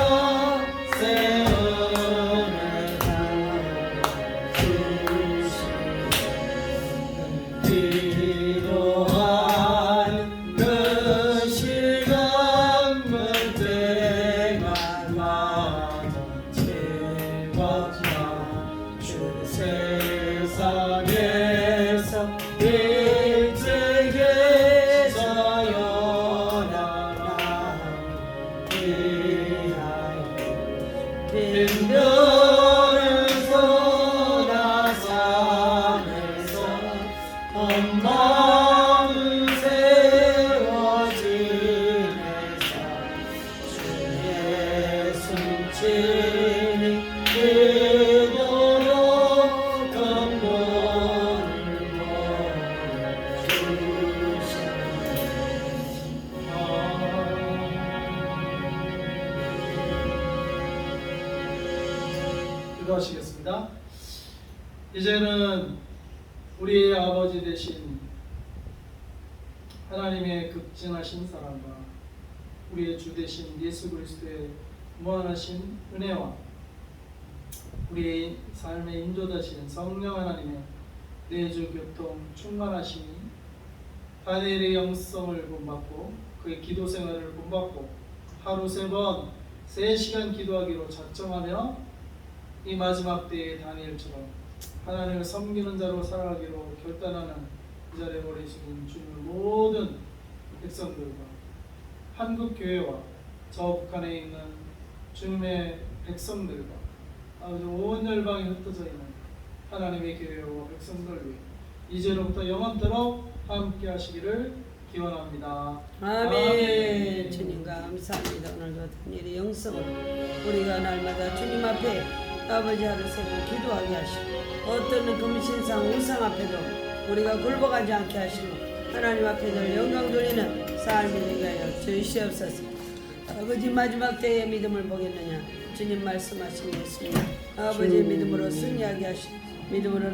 세우는 기도한 그 시간 그때가 가장 즐겁다 주 세상에서 일찍에서 연하나 위하여 빈들을 쏟아 산에서 엄마를 세워지면서 주의 숨치니 그도록 건물을 기도하시겠습니다. 이제는 우리의 아버지 되신 하나님의 극진하신 사랑과 우리의 주 되신 예수 그리스도의 무한하신 은혜와 우리의 삶의 인도자신 성령 하나님의 내주 교통 충만하심이 다니엘의 영성을 본받고 그의 기도 생활을 본받고 하루 3번 3시간 기도하기로 작정하며 이 마지막 때의 다니엘처럼 하나님을 섬기는 자로 살아가기로 결단하는 이 자리에 모이신 주님의 모든 백성들과 한국 교회와 저 북한에 있는 주님의 백성들과 아주 온 열방에 흩어져 있는 하나님의 교회와 백성들 위해 이제로부터 영원토록 함께 하시기를 기원합니다. 아멘. 주님 감사합니다. 오늘도 어떤 일이 영성을 우리가 날마다 주님 앞에 아버지 하루 세고 기도하게 하시고 어떤 금신상 우상 앞에도 우리가 굴복하지 않게 하시고 하나님 앞에 늘 영광 돌리는 삶이 되게 하여 주시옵소서. 아버지 마지막 때에 믿음을 보겠느냐 주님 말씀하신 예수님 아버지의 믿음으로 승리하게 하시고 믿음으로